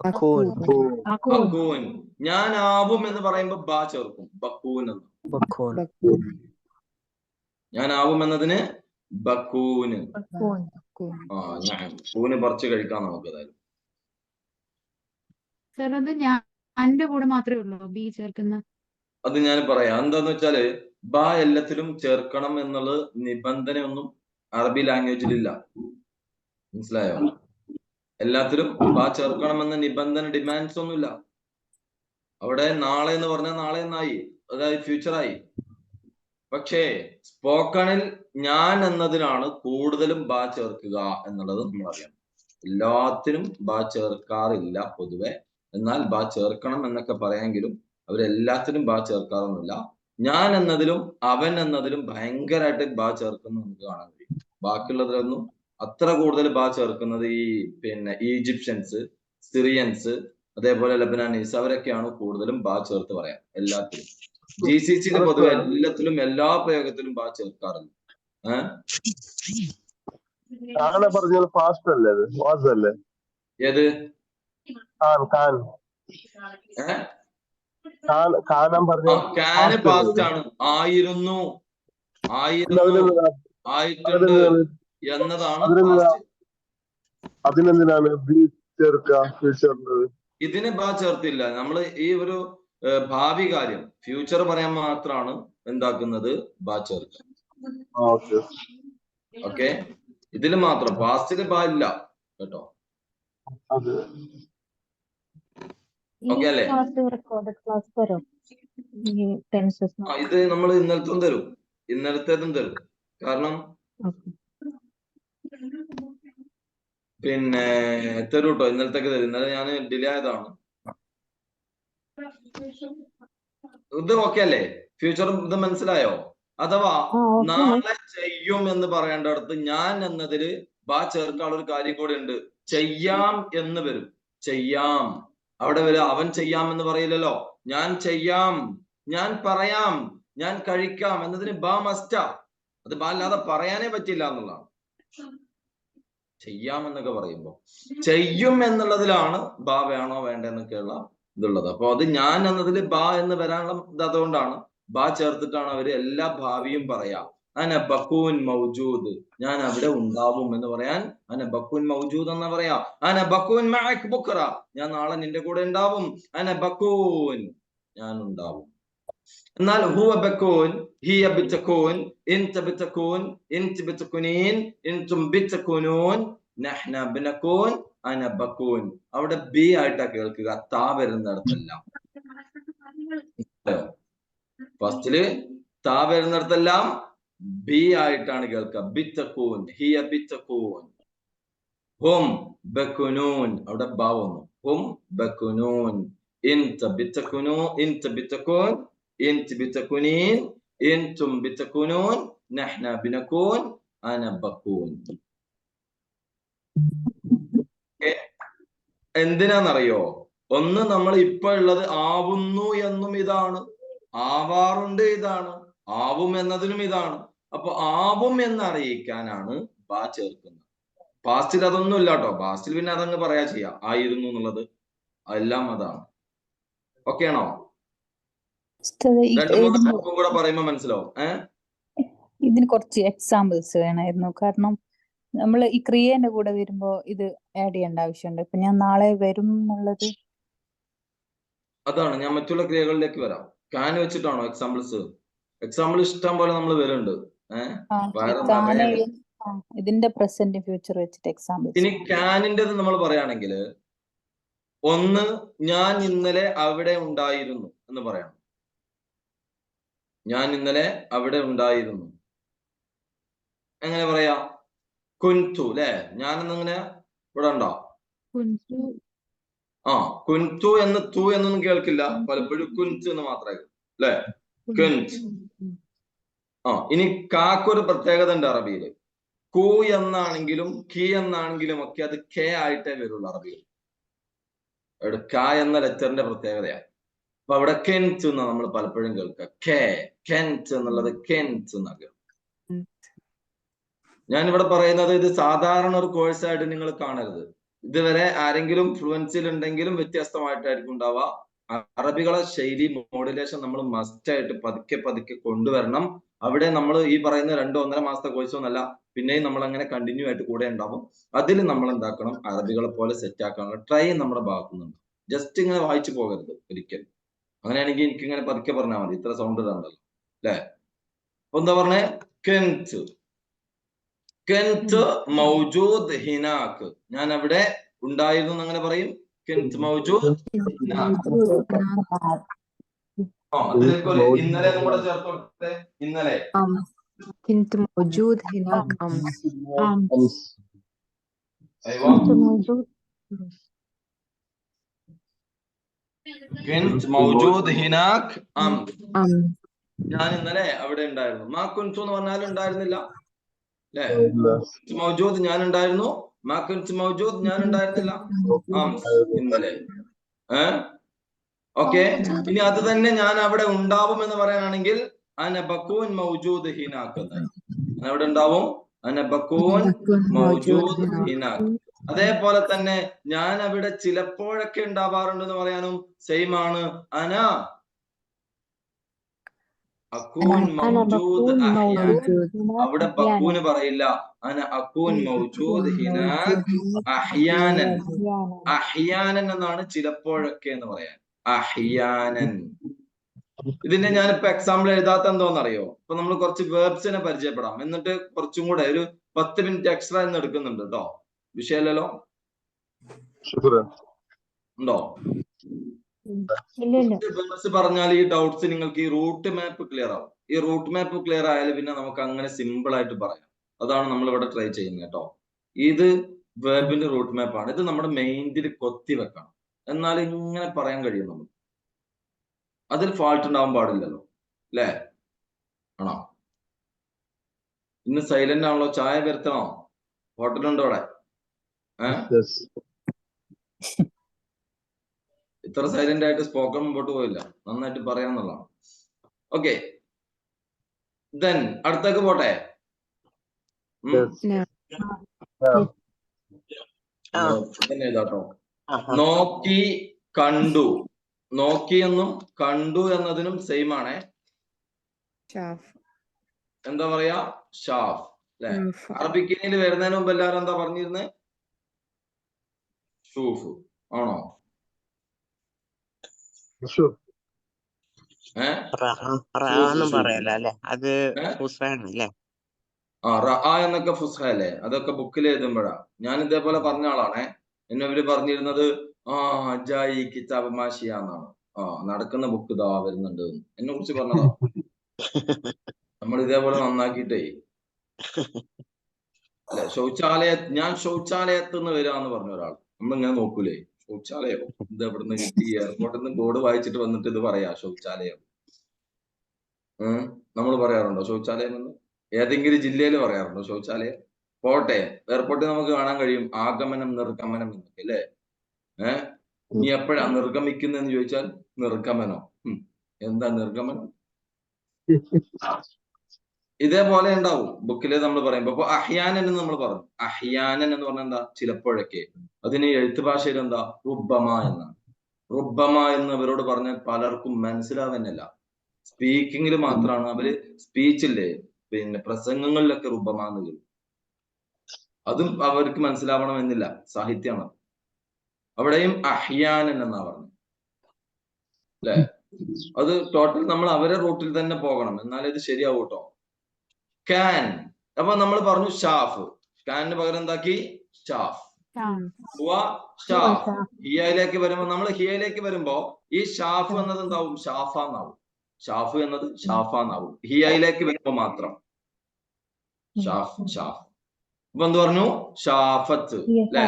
അകൂൻ. ഞാൻ ആവും എന്ന് പറയുമ്പോ ബാ ചേർക്കും, ബക്കൂൻ എന്ന്. ഞാൻ ആവും എന്നതിന് ബക്കൂന്. ആ, ഞാൻ കൂന് പറിച്ച് കഴിക്കാം നമുക്ക്. ഏതായാലും ഞാന്റെ കൂടെ മാത്രമേ ഉള്ളൂ ബി ചേർക്കുന്ന. അത് ഞാൻ പറയാം. എന്താന്ന് വെച്ചാല് ബ എല്ലാത്തിലും ചേർക്കണം എന്നുള്ള നിബന്ധനയൊന്നും അറബി ലാംഗ്വേജിലില്ല. മനസ്സിലായോ? എല്ലാത്തിലും ബ ചേർക്കണമെന്ന നിബന്ധന, ഡിമാൻഡ്സ് ഒന്നുമില്ല. അവിടെ നാളെ എന്ന് പറഞ്ഞാൽ നാളെ എന്നായി, അതായത് ഫ്യൂച്ചറായി. പക്ഷേ സ്പോക്കണിൽ ഞാൻ എന്നതിനാണ് കൂടുതലും ബ ചേർക്കുക എന്നുള്ളത് നമ്മൾ അറിയണം. എല്ലാത്തിനും ബ ചേർക്കാറില്ല പൊതുവെ. എന്നാൽ ബ ചേർക്കണം എന്നൊക്കെ പറയാമെങ്കിലും അവരെല്ലാത്തിനും ബ ചേർക്കാറൊന്നുമില്ല. ഞാൻ എന്നതിലും അവൻ എന്നതിലും ഭയങ്കരമായിട്ട് ബ ചേർക്കുന്നത് നമുക്ക് കാണാൻ കഴിയും. ബാക്കിയുള്ളതിലൊന്നും അത്ര കൂടുതൽ ബ ചേർക്കുന്നത് ഈ ഈജിപ്ഷ്യൻസ്, സിറിയൻസ്, അതേപോലെ ലബനാനീസ്, അവരൊക്കെയാണ് കൂടുതലും ബ ചേർത്ത് പറയാം. എല്ലാത്തിലും GCC പൊതുവെ എല്ലാത്തിലും എല്ലാ പ്രയോഗത്തിലും ബ ചേർക്കാറില്ല. ഏത്? കാന് പാസ്റ്റ് ആണ്. ആയിരുന്നു, ആയിരുന്നു, ആയിട്ടുണ്ട് എന്നതാണ് പാസ്റ്റ്. ഇതിന് ബ ചേർത്തില്ല. നമ്മള് ഈ ഒരു ഭാവി കാര്യം, ഫ്യൂച്ചർ പറയാൻ മാത്രമാണ് എന്താക്കുന്നത്, ബ ചേർക്കുക. ഓക്കെ, ഇതില് മാത്രം. പാസ്റ്റില് ബ ഇല്ല കേട്ടോ. ഓക്കെ അല്ലേ? ഇത് നമ്മൾ ഇന്നലത്തും തരും, ഇന്നലത്തേതും തരും. കാരണം തരും കേട്ടോ, ഇന്നലത്തേക്ക് തരും. ഇന്നലെ ഞാൻ ഡിലേ ആയതാണ്. ഇത് ഓക്കെ അല്ലേ? ഫ്യൂച്ചറും ഇത് മനസ്സിലായോ? അഥവാ നാളെ ചെയ്യും എന്ന് പറയേണ്ടടുത്ത് ഞാൻ എന്നതില് ബ ചേർക്കാനുള്ള ഒരു കാര്യം കൂടെ ഉണ്ട്. ചെയ്യാം എന്ന് വരും. ചെയ്യാം. അവിടെ വരെ അവൻ ചെയ്യാം എന്ന് പറയില്ലല്ലോ. ഞാൻ ചെയ്യാം, ഞാൻ പറയാം, ഞാൻ കഴിക്കാം എന്നതിന് ബാ മസ്റ്റാ. അത് ബാ അല്ലാതെ പറയാനേ പറ്റില്ല എന്നുള്ളതാണ്. ചെയ്യാം എന്നൊക്കെ പറയുമ്പോ ചെയ്യും എന്നുള്ളതിലാണ് ബാ വേണോ വേണ്ടെന്നൊക്കെയുള്ള ഇതുള്ളത്. അപ്പൊ അത് ഞാൻ എന്നതിൽ ബാ എന്ന് വരാനുള്ള ഇത് അതുകൊണ്ടാണ് ബാ ചേർത്തിട്ടാണ് അവര് എല്ലാ ഭാവിയും പറയാ. അന ബക്കൂൻ മൗജൂദ്, ഞാൻ അവിടെ ഉണ്ടാവും എന്ന് പറയാൻ അന ബക്കൂൻ മൗജൂദ് എന്നാ പറയാ. അന ബക്കൂൻ മഅക് ബുക്റ, ഞാൻ നാളെ നിന്റെ കൂടെ ഉണ്ടാവും. അന ബക്കൂൻ, ഞാൻ ഉണ്ടാവും. എന്നാൽ ഹുവ ബക്കൂൻ, ഹിയ ബിതകൂൻ, ഇൻത ബിതകൂൻ, ഇൻത ബിതകുനീൻ, ഇൻതും ബിതകുനൂൻ, നഹ്ന ബിനകൂൻ, അന ബക്കൂൻ. അവിടെ ബി ആയിട്ടാ കേൾക്കുക, താ വരുന്നിടത്തെല്ലാം. ഫസ്റ്റില് താ വരുന്നിടത്തെല്ലാം ബി ആയിട്ടാണ് കേൾക്കുക. ബിത്തക്കൂൻ, ഹിയ ബിത്തക്കൂൻ. ഹും ബകുനൂൻ, അവിടെ ബാ വന്നു. ഹും ബകുനൂൻ, ഇൻത ബിത്തകുനൂ, ഇൻത ബിത്തകൂൻ, ഇൻത ബിത്തകുനീൻ, ഇൻതും ബിത്തകുനൂൻ, നഹ്ന ബിനകൂൻ, അന ബകൂൻ. എന്തിനാന്നറിയോ? ഒന്ന്, നമ്മൾ ഇപ്പൊ ഉള്ളത് ആവുന്നു എന്നും ഇതാണ്, ആവാറുണ്ട് ഇതാണ്, ആവും എന്നതിനും ഇതാണ്. അപ്പൊ ആവും എന്നറിയിക്കാനാണ് ബാ ചേർക്കുന്നത്. പാസ്റ്റിൽ അതൊന്നും ഇല്ല കേട്ടോ. പാസ്റ്റിൽ പിന്നെ അതങ്ങ് പറയാ ചെയ്യാം, ആയിരുന്നു എന്നുള്ളത് എല്ലാം അതാണ്. ഓക്കെ ആണോ? രണ്ടു മൂന്ന് വാക്കും കൂടെ പറയുമ്പോ മനസ്സിലാവും. ഇതിന് കുറച്ച് എക്സാമ്പിൾസ് വേണമായിരുന്നു. കാരണം നമ്മൾ ഈ ക്രിയേന്റെ കൂടെ വരുമ്പോ ഇത് ആഡ് ചെയ്യേണ്ട ആവശ്യമുണ്ട്. ഇപ്പൊ ഞാൻ നാളെ വരും എന്നുള്ളത് അതാണ് ഞാൻ മറ്റുള്ള ക്രിയകളിലേക്ക് വരാം. Can വെച്ചിട്ടാണോ examples? എക്സാമ്പിൾ ഇഷ്ടം പോലെ നമ്മൾ വരുന്നുണ്ട്. ഇതിന്റെ പ്രസന്റ് ഫ്യൂച്ചർ വെച്ചിട്ട് എക്സാമ്പിൾ. ഇനി കാനിൻ്റെത് നമ്മൾ പറയുകയാണെങ്കിൽ, ഒന്ന്, ഞാൻ ഇന്നലെ അവിടെ ഉണ്ടായിരുന്നു എന്ന് പറയണം. ഞാൻ ഇന്നലെ അവിടെ ഉണ്ടായിരുന്നു. എങ്ങനെ പറയാ? കുൻതു, അല്ലെ? ഞാനെന്നിങ്ങനെ ഇവിടെ ഉണ്ടോ? കുൻതു എന്ന് തു എന്നൊന്നും കേൾക്കില്ല, പലപ്പോഴും കുൻതു എന്ന് മാത്രമേ, അല്ലെ? കുൻത്. ഇനി കാക്കൊരു പ്രത്യേകത ഉണ്ട് അറബിയില്. കു എന്നാണെങ്കിലും കി എന്നാണെങ്കിലും ഒക്കെ അത് കെ ആയിട്ടേ വരുള്ളൂ അറബിയിൽ. അവിടെ ക എന്ന ലെറ്ററിന്റെ പ്രത്യേകതയാണ്. അപ്പൊ അവിടെ കെൻത് എന്നാ നമ്മൾ പലപ്പോഴും കേൾക്കുക. കെ, കെൻത് എന്നുള്ളത് കെൻത് എന്നാക്കുക. ഞാനിവിടെ പറയുന്നത് ഇത് സാധാരണ ഒരു കോഴ്സായിട്ട് നിങ്ങൾ കാണരുത്. ഇതുവരെ ആരെങ്കിലും ഫ്ലുവൻസിൽ ഉണ്ടെങ്കിലും വ്യത്യസ്തമായിട്ടായിരിക്കും ഉണ്ടാവുക. അറബികളെ ശൈലി മോഡുലേഷൻ നമ്മൾ മസ്റ്റ് ആയിട്ട് പതുക്കെ പതുക്കെ കൊണ്ടുവരണം. അവിടെ നമ്മൾ ഈ പറയുന്ന 2-1.5 മാസത്തെ കോഴ്സൊന്നല്ല, പിന്നെയും നമ്മൾ അങ്ങനെ കണ്ടിന്യൂ ആയിട്ട് കൂടെ ഉണ്ടാവും. അതിൽ നമ്മൾ എന്താക്കണം? അറബികളെ പോലെ സെറ്റ് ആക്കാനുള്ള ട്രൈ നമ്മുടെ ഭാഗത്തുനിന്നുണ്ട്. ജസ്റ്റ് ഇങ്ങനെ വായിച്ചു പോകരുത് ഒരിക്കലും. അങ്ങനെയാണെങ്കിൽ എനിക്ക് ഇങ്ങനെ പതുക്കെ പറഞ്ഞാൽ മതി, ഇത്ര സൗണ്ട് ഇതാണ്ടല്ലോ, അല്ലെ? അപ്പൊ എന്താ പറഞ്ഞേ? കെൻത്, കെൻത് മൗജൂദ് ഹിനാക്ക്, ഞാൻ അവിടെ ഉണ്ടായിരുന്നു അങ്ങനെ പറയും. കെൻത് മൗജൂദ് ഹിനാക്ക്. അതിലേക്ക് ഇന്നലെ കൂടെ ചേർത്ത് കൊടുത്തേ. ഇന്നലെ كنت موجود هناك أمس. كنت موجود هناك أمس. أمس. ഞാൻ ഇന്നലെ അവിടെ ഉണ്ടായിരുന്നു. മാ കുൻതു എന്ന് പറഞ്ഞാലും ഉണ്ടായിരുന്നില്ല, അല്ലേ? മൗജൂദ്, ഞാൻ ഉണ്ടായിരുന്നു. മാ കുൻതു മൗജൂദ്, ഞാൻ ഉണ്ടായിരുന്നില്ല. ഇന്നലെ. ഓക്കെ. ഇനി അത് തന്നെ ഞാൻ അവിടെ ഉണ്ടാവും എന്ന് പറയാനാണെങ്കിൽ അന ബക്കൂൻ മൗജൂദ് ഹിനാക്ക് എന്നായി. അവിടെ ഉണ്ടാവും. അന ബക്കൂൻ മൗജൂദ് ഹിനാക്ക്. അതേപോലെ തന്നെ ഞാൻ അവിടെ ചിലപ്പോഴൊക്കെ ഉണ്ടാവാറുണ്ടെന്ന് പറയാനും സെയിം ആണ്. അന അക്കൂൻ മൗജൂദ് അഹ്യാൻ. അവിടെ ബക്കൂന് പറയില്ല. അന അക്കൂൻ മൗജൂദ് ഹിനാക്ക് അഹ്യാനൻ. അഹ്യാനൻ എന്നാണ് ചിലപ്പോഴൊക്കെ എന്ന് പറയാൻ. അഹ്യാനൻ. ഇതിന്റെ ഞാനിപ്പോ എക്സാമ്പിൾ എഴുതാത്ത എന്തോന്നറിയോ? ഇപ്പൊ നമ്മൾ കുറച്ച് വേർബ്സിനെ പരിചയപ്പെടാം, എന്നിട്ട് കുറച്ചും കൂടെ ഒരു 10 മിനിറ്റ് എക്സ്ട്രാ എന്ന് എടുക്കുന്നുണ്ട് കേട്ടോ. വിഷയമല്ലല്ലോ? ഉണ്ടോ? വേർബ്സ് പറഞ്ഞാൽ ഈ ഡൗട്ട്സ് നിങ്ങൾക്ക് ഈ റൂട്ട് മാപ്പ് ക്ലിയർ ആവും. ഈ റൂട്ട് മാപ്പ് ക്ലിയർ ആയാലും പിന്നെ നമുക്ക് അങ്ങനെ സിമ്പിൾ ആയിട്ട് പറയാം. അതാണ് നമ്മൾ ഇവിടെ ട്രൈ ചെയ്യുന്നത് കേട്ടോ. ഇത് വേർബിന്റെ റൂട്ട് മാപ്പ് ആണ്. ഇത് നമ്മുടെ മെയിൻഡിൽ കൊത്തി വെക്കണം, എന്നാൽ ഇങ്ങനെ പറയാൻ കഴിയും നമുക്ക്. അതിൽ ഫാൾട്ട് ഉണ്ടാവാൻ പാടില്ലല്ലോ, അല്ലേ? ആണോ? ഇന്ന് സൈലന്റ് ആണല്ലോ. ചായ വരുത്തണോ? ഹോട്ടലുണ്ടോ അവിടെ? ഇത്ര സൈലന്റ് ആയിട്ട് സ്പോക്കൺ മുമ്പോട്ട് പോയില്ല. നന്നായിട്ട് പറയാന്നുള്ളതാണ്. ഓക്കെ, ദെൻ അടുത്തേക്ക് പോട്ടെ. ഇതാട്ടോ, നോക്കി കണ്ടു. നോക്കി എന്നും കണ്ടു എന്നതിനും സെയിം ആണേ. എന്താ പറയാ? ഷാഫ് അല്ലെ? അറബിക്കിനിൽ വരുന്നതിന് മുമ്പ് എല്ലാവരും എന്താ പറഞ്ഞിരുന്നത്? ഷൂഫ് ആണോ? പറയല അല്ലെ, അത് ഹുസൈനല്ലേ? എന്നൊക്കെ ഫുസ്ഹ അല്ലേ? അതൊക്കെ ബുക്കിൽ എഴുതുമ്പോഴാ. ഞാൻ ഇതേപോലെ പറഞ്ഞ ആളാണേ. എന്നെ ഇവര് പറഞ്ഞിരുന്നത് ജായി കിതാബ് മാഷിയ എന്നാണ്. നടക്കുന്ന ബുക്ക് ഇതാ വരുന്നുണ്ട് എന്നെ കുറിച്ച് പറഞ്ഞതാ. നമ്മൾ ഇതേപോലെ നന്നാക്കിയിട്ടേ അല്ലെ, ഞാൻ ശൗചാലയത്തിൽ നിന്ന് വരാന്ന് പറഞ്ഞ ഒരാൾ. നമ്മളിങ്ങനെ നോക്കൂലേ, ശൗചാലയം ഇത് എവിടുന്ന് കിട്ടി? എയർപോർട്ടിൽ നിന്ന് ബോർഡ് വായിച്ചിട്ട് വന്നിട്ട് ഇത് പറയാ ശൗചാലയം. നമ്മൾ പറയാറുണ്ടോ ശൗചാലയം എന്ന്? ഏതെങ്കിലും ജില്ലയിൽ പറയാറുണ്ടോ ശൗചാലയം? പോട്ടെ, എയർപോർട്ടിൽ നമുക്ക് കാണാൻ കഴിയും ആഗമനം നിർഗമനം എന്നൊക്കെ അല്ലേ? നീ എപ്പോഴാ നിർഗമിക്കുന്നതെന്ന് ചോദിച്ചാൽ നിർഗമനോ? എന്താ നിർഗമനം? ഇതേപോലെ ഉണ്ടാവും ബുക്കില് നമ്മൾ പറയുമ്പോ. അപ്പൊ അഹ്യാനൻ എന്ന് നമ്മൾ പറഞ്ഞു. അഹ്യാനൻ എന്ന് പറഞ്ഞാൽ എന്താ? ചിലപ്പോഴൊക്കെ. അതിന് എഴുത്ത് ഭാഷയിൽ എന്താ? റുബ്ബമ എന്നാണ്. റുബ്ബമ എന്ന് അവരോട് പറഞ്ഞാൽ പലർക്കും മനസ്സിലാവുന്നില്ല. സ്പീക്കിങ്ങിൽ മാത്രമാണ് അവര്, സ്പീച്ചില്ലേ, പിന്നെ പ്രസംഗങ്ങളിലൊക്കെ റുബ്ബമാന്ന് കേൾക്കും. അതും അവർക്ക് മനസ്സിലാവണമെന്നില്ല, സാഹിത്യമാണ്. അവിടെയും അഹ്യാനൻ എന്നാ പറഞ്ഞത് അല്ലെ? അത് ടോട്ടൽ നമ്മൾ അവരെ റൂട്ടിൽ തന്നെ പോകണം, എന്നാലേ ഇത് ശരിയാവും കേട്ടോ. കാൻ, അപ്പൊ നമ്മൾ പറഞ്ഞു ഷാഫ്. കാനിന് പകരം എന്താക്കി? ഷാഫ്. ഷാഫ്. ഹിയയിലേക്ക് വരുമ്പോ, നമ്മൾ ഹിയയിലേക്ക് വരുമ്പോ ഈ ഷാഫ് എന്നത് എന്താവും? ഷാഫാന്നാവും. ഷാഫ് എന്നത് ഷാഫാന്നാവും ഹിയയിലേക്ക് വരുമ്പോ മാത്രം. ഷാഫ് ഷാഫ്. അപ്പൊ എന്ത് പറഞ്ഞു? ഷാഫത്ത് അല്ലെ?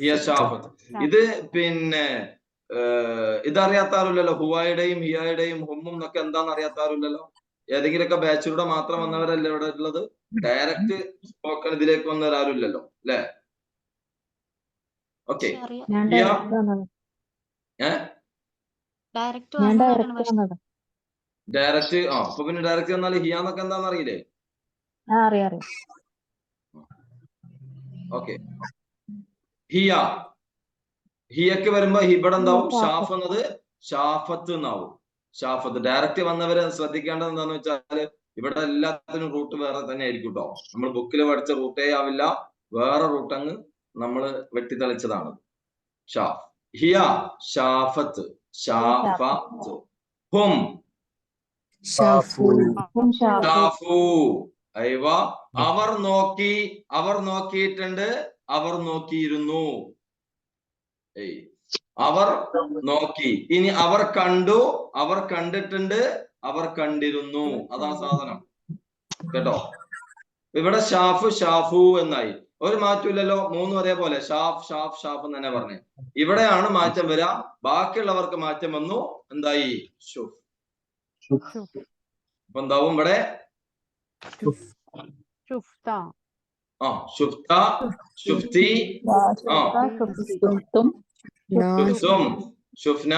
ഹിയ ഷാഫത്ത്. ഇത് പിന്നെ ഇതറിയാത്ത ആരുമില്ലല്ലോ. ഹുവായുടെയും ഹിയയുടെയും ഹുമ്മും എന്നൊക്കെ എന്താന്ന് അറിയാത്ത ആരുമില്ലല്ലോ. ഏതെങ്കിലുമൊക്കെ ബാച്ചിലൂടെ മാത്രം വന്നവരല്ലേ ഇവിടെ ഉള്ളത്? ഡയറക്റ്റ് സ്പോക്കൺ ഇതിലേക്ക് വന്നവരാരുമില്ലല്ലോ അല്ലെ? Okay, direct. അപ്പൊ പിന്നെ ഡയറക്റ്റ് വന്നാൽ ഹിയാന്നൊക്കെ എന്താന്ന് അറിയില്ലേ? ഓക്കെ, ഹിയ. ഹിയക്ക് വരുമ്പോ ഇവിടെ എന്താവും? ഷാഫ് എന്നത് ഷാഫത്ത് എന്നാവും. ഷാഫത്ത്. ഡയറക്റ്റ് വന്നവരെ ശ്രദ്ധിക്കേണ്ടത് എന്താന്ന് വെച്ചാല് ഇവിടെ എല്ലാത്തിനും റൂട്ട് വേറെ തന്നെ ആയിരിക്കും കേട്ടോ. നമ്മൾ ബുക്കിൽ പഠിച്ച റൂട്ടേ ആവില്ല, വേറെ റൂട്ട് അങ്ങ് നമ്മള് വെട്ടിത്തെളിച്ചതാണ്. ഷാഫ്. ഹിയ ഷാഫത്ത്. ഷാഫത്ത്. ഹും ഷാഫു. അയ്വ. അവർ നോക്കി. അവർ നോക്കിയിട്ടുണ്ട്. അവർ നോക്കിയിരുന്നു. അവർ നോക്കി. ഇനി അവർ കണ്ടു. അവർ കണ്ടിട്ടുണ്ട്. അവർ കണ്ടിരുന്നു. അതാ സാധനം കേട്ടോ. ഇവിടെ ഷാഫ് ഷാഫു എന്നായി. ഒരു മാറ്റമില്ലല്ലോ, മൂന്നും ഒരേപോലെ. ഷാഫ് ഷാഫ് ഷാഫ് എന്ന് തന്നെ പറഞ്ഞേ. ഇവിടെയാണ് മാറ്റം വരിക. ബാക്കിയുള്ളവർക്ക് മാറ്റം വന്നു. എന്തായി? ഷുഫ്. അപ്പൊ എന്താവും ഇവിടെ? ഷുഫ്ത, ഷുഫ്തി, ഷുഫ്തും, ഷുഫ്ന,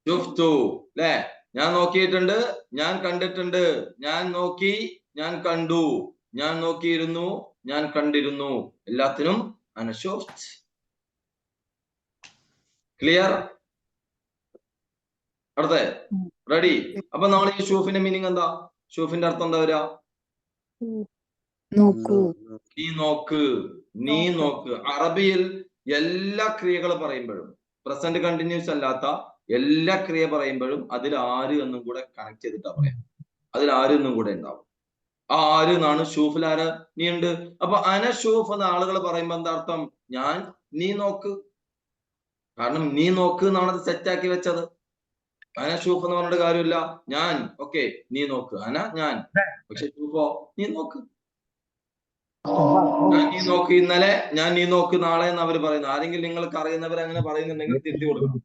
ഷുഫ്തു അല്ലെ? ഞാൻ നോക്കിയിട്ടുണ്ട്, ഞാൻ കണ്ടിട്ടുണ്ട്, ഞാൻ നോക്കി, ഞാൻ കണ്ടു, ഞാൻ നോക്കിയിരുന്നു, ഞാൻ കണ്ടിരുന്നു. എല്ലാത്തിനും അന ഷുഫ്ത്. ക്ലിയർ? അടുത്തേ റെഡി? അപ്പൊ നമ്മൾ ഈ ഷൂഫിന്റെ മീനിങ് എന്താ? ഷൂഫിന്റെ അർത്ഥം എന്താ വരിക? നോക്കൂ. നീ നോക്ക്, നീ നോക്ക്. അറബിയിൽ എല്ലാ ക്രിയകൾ പറയുമ്പോഴും, പ്രസന്റ് കണ്ടിന്യൂസ് അല്ലാത്ത എല്ലാ ക്രിയ പറയുമ്പോഴും അതിൽ ആര് എന്നും കൂടെ കണക്ട് ചെയ്തിട്ടാ പറയാം. അതിൽ ആര് എന്നും കൂടെ ഉണ്ടാവും. ആ ആര് എന്നാണ്. ഷൂഫിൽ ആര്? നീ ഉണ്ട്. അപ്പൊ അന ഷൂഫ് എന്ന ആളുകൾ പറയുമ്പോ എന്താ അർത്ഥം? ഞാൻ, നീ നോക്ക്. കാരണം നീ നോക്ക് എന്നാണ് അത് സെറ്റാക്കി വെച്ചത്. അന ഷൂഫ് എന്ന് പറഞ്ഞിട്ട് കാര്യമില്ല. ഞാൻ, ഓക്കെ, നീ നോക്ക്. അന ഞാൻ, പക്ഷെ ഷൂഫോ നീ നോക്ക്. ഞാൻ നീ നോക്ക് ഇന്നലെ, ഞാൻ നീ നോക്ക് നാളെ എന്ന് അവർ പറയുന്നു. ആരെങ്കിലും നിങ്ങൾക്ക് അറിയുന്നവർ അങ്ങനെ പറയുന്നുണ്ടെങ്കിൽ തിരുത്തി കൊടുക്കണം.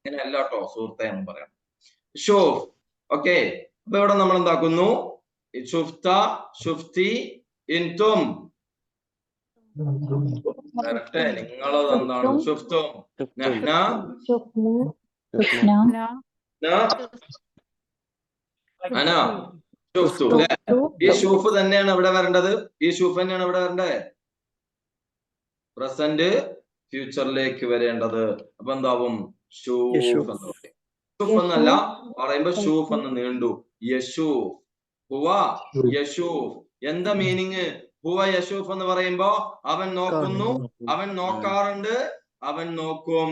അങ്ങനെ അല്ല കേട്ടോ സുഹൃത്തെ എന്ന് പറയാം. ഷൂഫ്. ഓക്കെ, അപ്പൊ ഇവിടെ നമ്മൾ എന്താക്കുന്നു? ഷുഫ്ത, ഷുഫ്തി, ഇൻതും. വരട്ടെ, നിങ്ങളത് എന്താണ്? ഷുഫ്തും നഹ്ന ഷുഫ്ന അന ഷുഫ്തു അല്ലേ? ഈ ഷൂഫ് തന്നെയാണ് ഇവിടെ വരേണ്ടത്. ഈ ഷൂഫ് തന്നെയാണ് ഇവിടെ വരണ്ടേ? പ്രസന്റ് ഫ്യൂച്ചറിലേക്ക് വരേണ്ടത്. അപ്പൊ എന്താവും? ഷൂഫ് എന്ന് പറയും. ഷൂഫ് എന്നല്ല പറയുമ്പോ ഷൂഫ് എന്ന് നീണ്ടു. യശൂഫ്, ഹുവ യശൂഫ്. എന്താ മീനിങ്? ഹുവ യശൂഫ് എന്ന് പറയുമ്പോ അവൻ നോക്കുന്നു, അവൻ നോക്കാറുണ്ട്, അവൻ നോക്കും.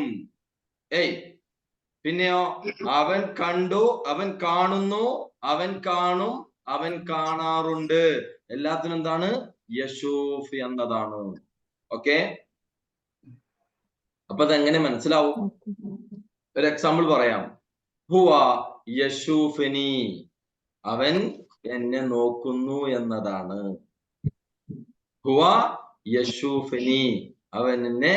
പിന്നെയോ അവൻ കണ്ടു, അവൻ കാണുന്നു, അവൻ കാണും, അവൻ കാണാറുണ്ട്. എല്ലാത്തിനും എന്താണ്? യശൂഫ് എന്നതാണ്. ഓക്കെ, അപ്പൊ അതെങ്ങനെ മനസ്സിലാവും? ഒരു എക്സാമ്പിൾ പറയാം. ഹുവ യശൂഫനി, അവൻ എന്നെ നോക്കുന്നു എന്നതാണ്. ഹുവ യശൂഫനി, അവൻ എന്നെ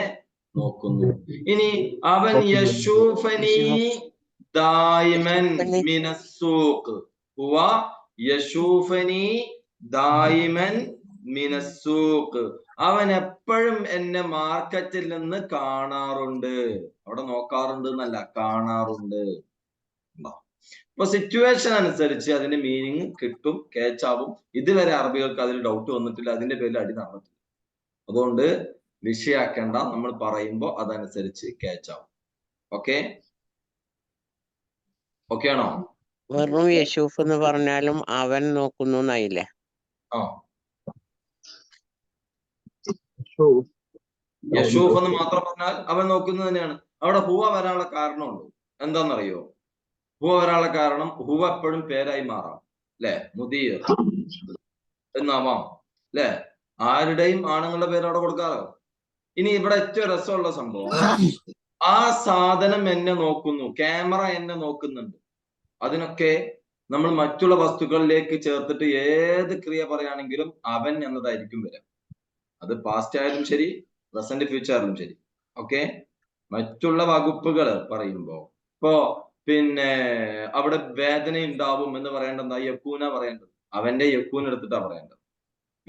നോക്കുന്നു. ഇനി അവൻ യശൂഫനി ദായിമൻ മിനസ്സൂഖ്. ഹുവ യശൂഫനി ദായിമൻ മിനസ്സൂഖ്, അവൻ എപ്പോഴും എന്നെ മാർക്കറ്റിൽ നിന്ന് കാണാറുണ്ട്. അവിടെ നോക്കാറുണ്ട് എന്നല്ല, കാണാറുണ്ട്. അപ്പൊ സിറ്റുവേഷൻ അനുസരിച്ച് അതിന്റെ മീനിങ് കിട്ടും, ക്യാച്ച് ആവും. ഇതുവരെ അറബികൾക്ക് അതിൽ ഡൗട്ട് വന്നിട്ടില്ല, അതിന്റെ പേരിൽ അടി നടന്നിട്ടില്ല. അതുകൊണ്ട് വിഷയാക്കേണ്ട, നമ്മൾ പറയുമ്പോ അതനുസരിച്ച് ക്യാച്ച് ആവും. ഓക്കെ, ഓക്കെ ആണോ? വെറും യശൂഫ് എന്ന് പറഞ്ഞാലും അവൻ നോക്കുന്നു എന്നായില്ലേ? ആ, യശൂഫ് എന്ന് മാത്രം പറഞ്ഞാൽ അവൻ നോക്കുന്നത് തന്നെയാണ്. അവിടെ ഹുവ വരാനുള്ള കാരണമുണ്ട്. എന്താണെന്നറിയോ? ഹുവ വരാനുള്ള കാരണം, ഹുവ എപ്പോഴും പേരായി മാറാം അല്ലെ? മുദീർ എന്നാവാം അല്ലെ? ആരുടെയും ആണുങ്ങളുടെ പേര് അവിടെ കൊടുക്കാറോ? ഇനി ഇവിടെ ഏറ്റവും രസമുള്ള സംഭവം, ആ സാധനം എന്നെ നോക്കുന്നു, ക്യാമറ എന്നെ നോക്കുന്നുണ്ട്. അതിനൊക്കെ നമ്മൾ മറ്റുള്ള വസ്തുക്കളിലേക്ക് ചേർത്തിട്ട് ഏത് ക്രിയ പറയുകയാണെങ്കിലും അവൻ എന്നതായിരിക്കും വരാം. അത് പാസ്റ്റ് ആയാലും ശരി, പ്രസന്റ് ഫ്യൂച്ചർ ആയാലും ശരി. ഓക്കെ, മറ്റുള്ള വകുപ്പുകൾ പറയുമ്പോ ഇപ്പോ പിന്നെ അവിടെ വേദന ഉണ്ടാവും എന്ന് പറയേണ്ടത് എന്താ? യക്കൂന പറയേണ്ടത്. അവന്റെ യക്കൂൻ എടുത്തിട്ടാ പറയേണ്ടത്.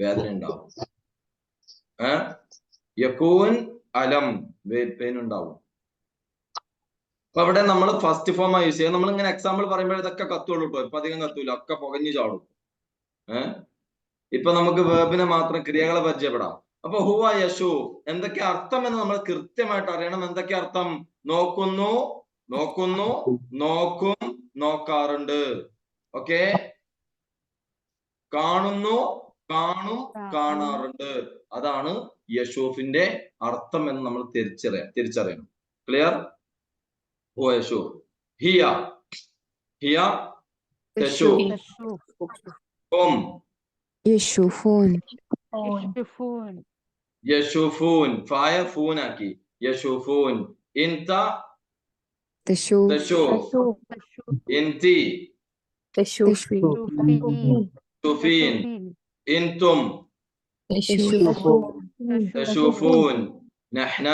വേദന ഉണ്ടാവും. യക്കൂൻ അലം, പെയിൻ ഉണ്ടാവും. അപ്പൊ അവിടെ നമ്മൾ ഫസ്റ്റ് ഫോം യൂസ് ചെയ്യാം. നമ്മൾ ഇങ്ങനെ എക്സാമ്പിൾ പറയുമ്പോൾ ഇതൊക്കെ കത്തുള്ളൂ കേട്ടോ. ഇപ്പൊ അധികം കത്തൂല, ഒക്കെ പുകഞ്ഞു ചാടും. ഇപ്പൊ നമുക്ക് വേർബിനെ മാത്രം, ക്രിയകളെ പരിചയപ്പെടാം. അപ്പൊ ഹുവ യശു എന്തൊക്കെ അർത്ഥം എന്ന് നമ്മൾ കൃത്യമായിട്ട് അറിയണം. എന്തൊക്കെ അർത്ഥം? നോക്കുന്നു, നോക്കുന്നു, നോക്കും, നോക്കാറുണ്ട്. ഓക്കെ, കാണുന്നു, കാണും, കാണാറുണ്ട്. അതാണ് യശൂഫിന്റെ അർത്ഥം എന്ന് നമ്മൾ തിരിച്ചറിയണം. ക്ലിയർ? ഹുവ യശൂഫ്. ഹിയ, ഹിയ തശൂഫ്. ഹും يشوفون യശൂഫൂൻ, ഫായ ഫൂൻ ആക്കി. യശൂഫൂൻ. ഇൻത تشوف തശൂഫ്. ഇൻതി تشوفين തശൂഫീൻ. ഇൻതും തശൂഫൂൻ. നഹ്ന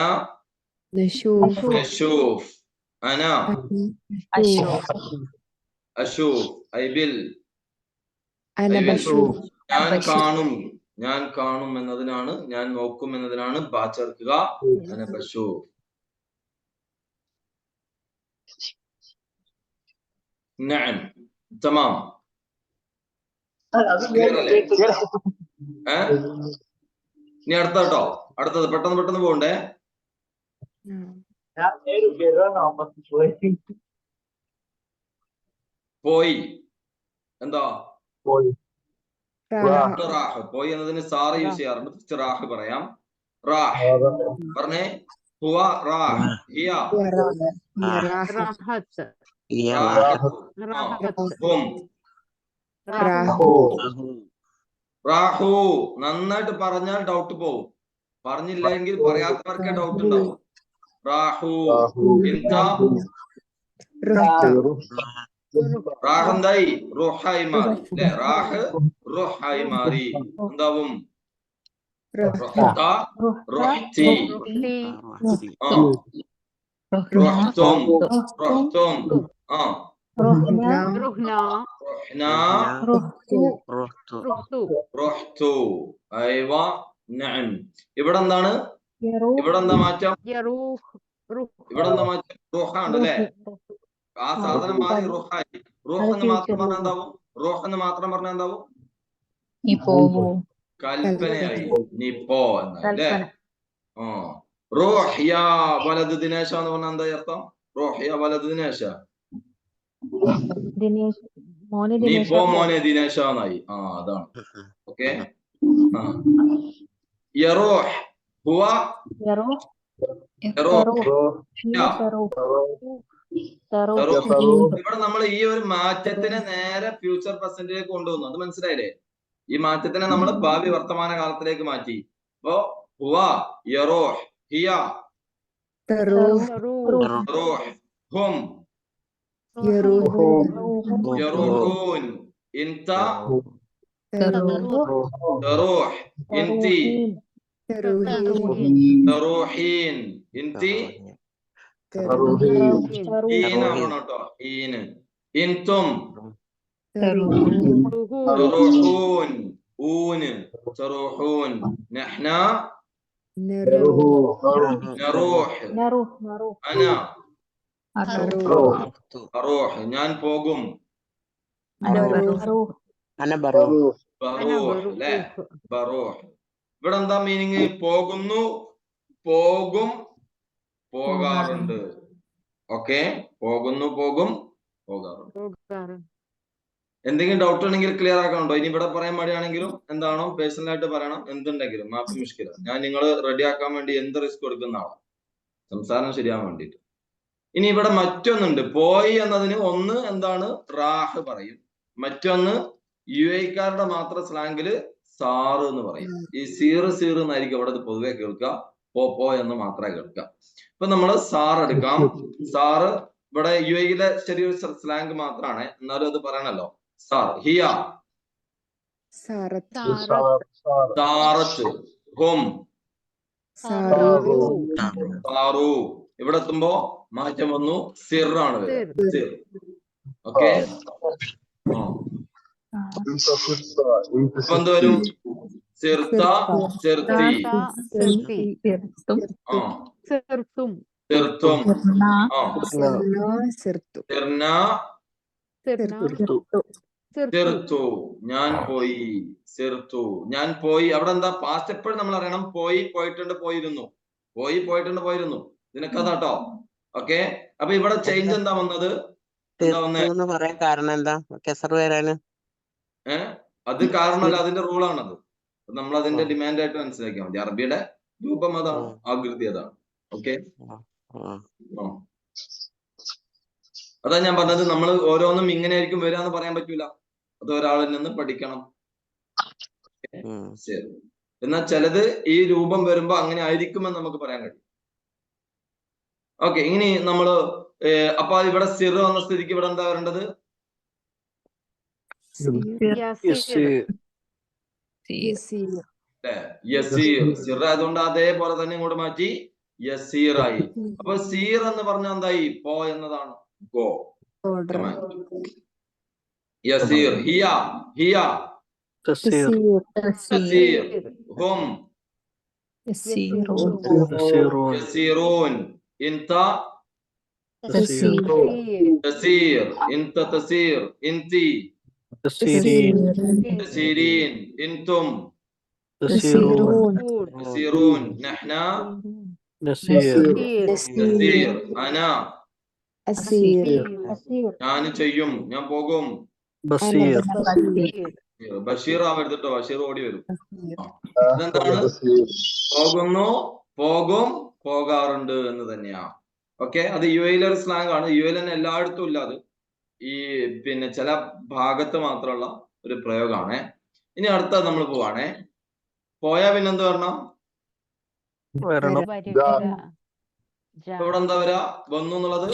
نشوف നശൂഫ്. അന أشوف അശൂഫ്. ഐബിൽ, أنا بشوف ഞാൻ കാണും. ഞാൻ കാണും എന്നതിനാണ്, ഞാൻ നോക്കും എന്നതിനാണ് ബാ ചേർക്കുക. അന ബശൂഫ്. നഅം, തമാം. ഇനി അടുത്ത കേട്ടോ, അടുത്തത് പെട്ടെന്ന് പെട്ടെന്ന് പോകണ്ടേ. പോയി. എന്താ? راح റാഹ്. പോയി എന്നതിന് സാറ് യൂസ് ചെയ്യാറുണ്ട്. റാഹ് പറയാം. റാഹ് പറഞ്ഞേ. ഹുവ റാഹ്. ഹിയ راحت ഹും راحوا റാഹു. നന്നായിട്ട് പറഞ്ഞാൽ ഡൗട്ട് പോവും. പറഞ്ഞില്ലെങ്കിൽ പറയാത്തവർക്കേ ഡൗട്ട് ഉണ്ടാവും. റാഹു. ഇൻത رحت റാഹ് എന്തായി? റുഹായി മാറി അല്ലെ? റാഹ് റുഹായി മാറി. എന്താവും? رحت റഹ്ത, റഹ്തി. റഹ്തും, റഹ്തും. رحنا റഹ്നാ, رحت റഹ്തു. അയ്വ, നഅം. ഇവിടെ എന്താണ്? ഇവിടെ എന്താ മാറ്റം? ഇവിടെ എന്താ മാറ്റം? റൂഹാണ് അല്ലേ? ആ സാധനം മാറി റൂഹായി. റൂഹ് എന്ന് മാത്രം പറഞ്ഞാൽ എന്താവും? റൂഹ് എന്ന് മാത്രം പറഞ്ഞാൽ എന്താവും? നീ പോകൂ. കൽപ്പനയായി. നീ പോ എന്നല്ലേ? റൂഹ് യാ വലദ് ദിനേശ എന്ന് പറഞ്ഞാൽ എന്താ അർത്ഥം? റൂഹ് യാ വലദ് ദിനേശ, നീ പോ മോനെ ദിനേശ എന്നായി. അതാണ്. ഓക്കെ. യറൂഹ് ഹുവ യറൂഹ്. ഇവിടെ നമ്മൾ ഈ ഒരു മാറ്റത്തിനെ നേരെ ഫ്യൂച്ചർ പ്രസന്റിലേക്ക് കൊണ്ടുവന്നു. അത് മനസ്സിലായില്ലേ? ഈ മാറ്റത്തിനെ നമ്മൾ ഭാവി വർത്തമാന കാലത്തിലേക്ക് മാറ്റി. അപ്പോ ഹുവ യറൂഹ്, ഹിയ യറൂഹ്, ഹും യറൂഹൂൻ, ഇൻത തറൂഹ്, ഇന്തി തറൂഹീൻ, ഇന്തി ഹീനാവണം കേട്ടോ. ഹീന്. ഇൻതും തറൂഹൂൻ, ഊന് തറൂഹൂൻ. നഹ്ന നറൂഹ്, അന അറൂഹ്, ഞാൻ പോകും. ബറൂഹ് അല്ലേ? ബറൂഹ്. ഇവിടെ എന്താ മീനിങ്? പോകുന്നു, പോകും, പോകാറുണ്ട്. ഓക്കെ. പോകുന്നു, പോകും, പോകാറുണ്ട്. എന്തെങ്കിലും ഡൗട്ട് ഉണ്ടെങ്കിൽ ക്ലിയർ ആക്കണുണ്ടോ? ഇനി ഇവിടെ പറയാൻ മടിയാണെങ്കിലും എന്താണോ പേഴ്സണൽ ആയിട്ട് പറയണം. എന്തുണ്ടെങ്കിലും മാപ്പ് മുഷ്കില. ഞാൻ നിങ്ങൾ റെഡി ആക്കാൻ വേണ്ടി എന്ത് റിസ്ക് കൊടുക്കുന്ന ആളാണ്, സംസാരം ശരിയാവാൻ വേണ്ടിയിട്ട്. ഇനി ഇവിടെ മറ്റൊന്നുണ്ട്. പോയി എന്നതിന് ഒന്ന് എന്താണ്? റാഹ് പറയും. മറ്റൊന്ന് യുഎക്കാരുടെ മാത്രം സ്ലാങ്ങില് സാറ് എന്ന് പറയും. ഈ സീറ് എന്നായിരിക്കും ഇവിടെ പൊതുവെ കേൾക്കുക. പോ എന്ന് മാത്രമേ കേൾക്കുക. ഇപ്പൊ നമ്മള് സാർ എടുക്കാം. സാറ് ഇവിടെ യുഎയിലെ ചെറിയൊരു സ്ലാങ് മാത്രമാണ്, എന്നാലും അത് പറയണല്ലോ. സാർ. ഹിയ സാറത്ത്, ഹും സാറു. ഇവിടെ എത്തുമ്പോ മാറ്റം വന്നു. സിറാണ് വരുന്നത്. സിർ. ഓക്കെ. എന്ത് വരും? സിർത്ത, സിർത്തി, സിർത്തും, സിർത്തു, ഞാൻ പോയി. സിർത്തു, ഞാൻ പോയി. അവിടെ എന്താ? പാസ്റ്റ് എപ്പോഴും നമ്മൾ അറിയണം. പോയി, പോയിട്ടുണ്ട്, പോയിരുന്നു. പോയി, പോയിട്ടുണ്ട്, പോയിരുന്നു. ഇതിനൊക്കെ അതാട്ടോ. ഓക്കെ. അപ്പൊ ഇവിടെ ചേഞ്ച് എന്താ വന്നത്? പറയാൻ കാരണം എന്താ? കെസർ വരാന് അത് കാരണമല്ല, അതിന്റെ റൂളാണത്. നമ്മൾ അതിന്റെ ഡിമാൻഡ് ആയിട്ട് മനസ്സിലാക്കിയാൽ മതി. അറബിയുടെ രൂപം അതാണ്, ആകൃതി അതാണ്. ഓക്കെ. അതാ ഞാൻ പറഞ്ഞത്. നമ്മൾ ഓരോന്നും ഇങ്ങനെ ആയിരിക്കും വരിക എന്ന് പറയാൻ പറ്റൂല. അത് ഒരാളിൽ നിന്ന് പഠിക്കണം. ശരി. എന്നാൽ ചിലത് ഈ രൂപം വരുമ്പോ അങ്ങനെ ആയിരിക്കുമെന്ന് നമുക്ക് പറയാൻ കഴിയും. ഓക്കെ. ഇനി നമ്മള് അപ്പൊ ഇവിടെ സിർ വന്ന സ്ഥിതിക്ക് ഇവിടെ എന്താ വരേണ്ടത്? യസീർ. സിർ ആയതുകൊണ്ട് അതേപോലെ തന്നെ ഇങ്ങോട്ട് മാറ്റി യസീർ ആയി. അപ്പൊ സീർ എന്ന് പറഞ്ഞാൽ എന്തായി? പോ എന്നതാണ്. ഗോ. യസീർ. ഹിയ ഹിയ തസീർ. ഹും യസീറൂൻ. ഇൻത തസീർ. ഇൻത തസീർ. ഇന്തി തസീരീൻ. ഇന്തും തസീറൂൻ. നഹ്ന നസീർ. അന ഞാൻ ചെയ്യും, ഞാൻ പോകും. ബഷീർ ആവരുത് കേട്ടോ. ബഷീർ ഓടി വരും. ഇതെന്താണ്? പോകുന്നു, പോകും, പോകാറുണ്ട് എന്ന് തന്നെയാ. ഓക്കെ. അത് യുഎയിലെ ഒരു സ്ലാങ് ആണ്. യുഎയിൽ തന്നെ എല്ലായിടത്തും ഇല്ല. അത് ഈ പിന്നെ ചില ഭാഗത്ത് മാത്രമുള്ള ഒരു പ്രയോഗമാണ്. ഇനി അടുത്ത നമ്മൾ പോവാണേ. പോയാ പിന്നെന്ത് വരണം? ഇവിടെ എന്താ വരാ? വന്നു എന്നുള്ളത്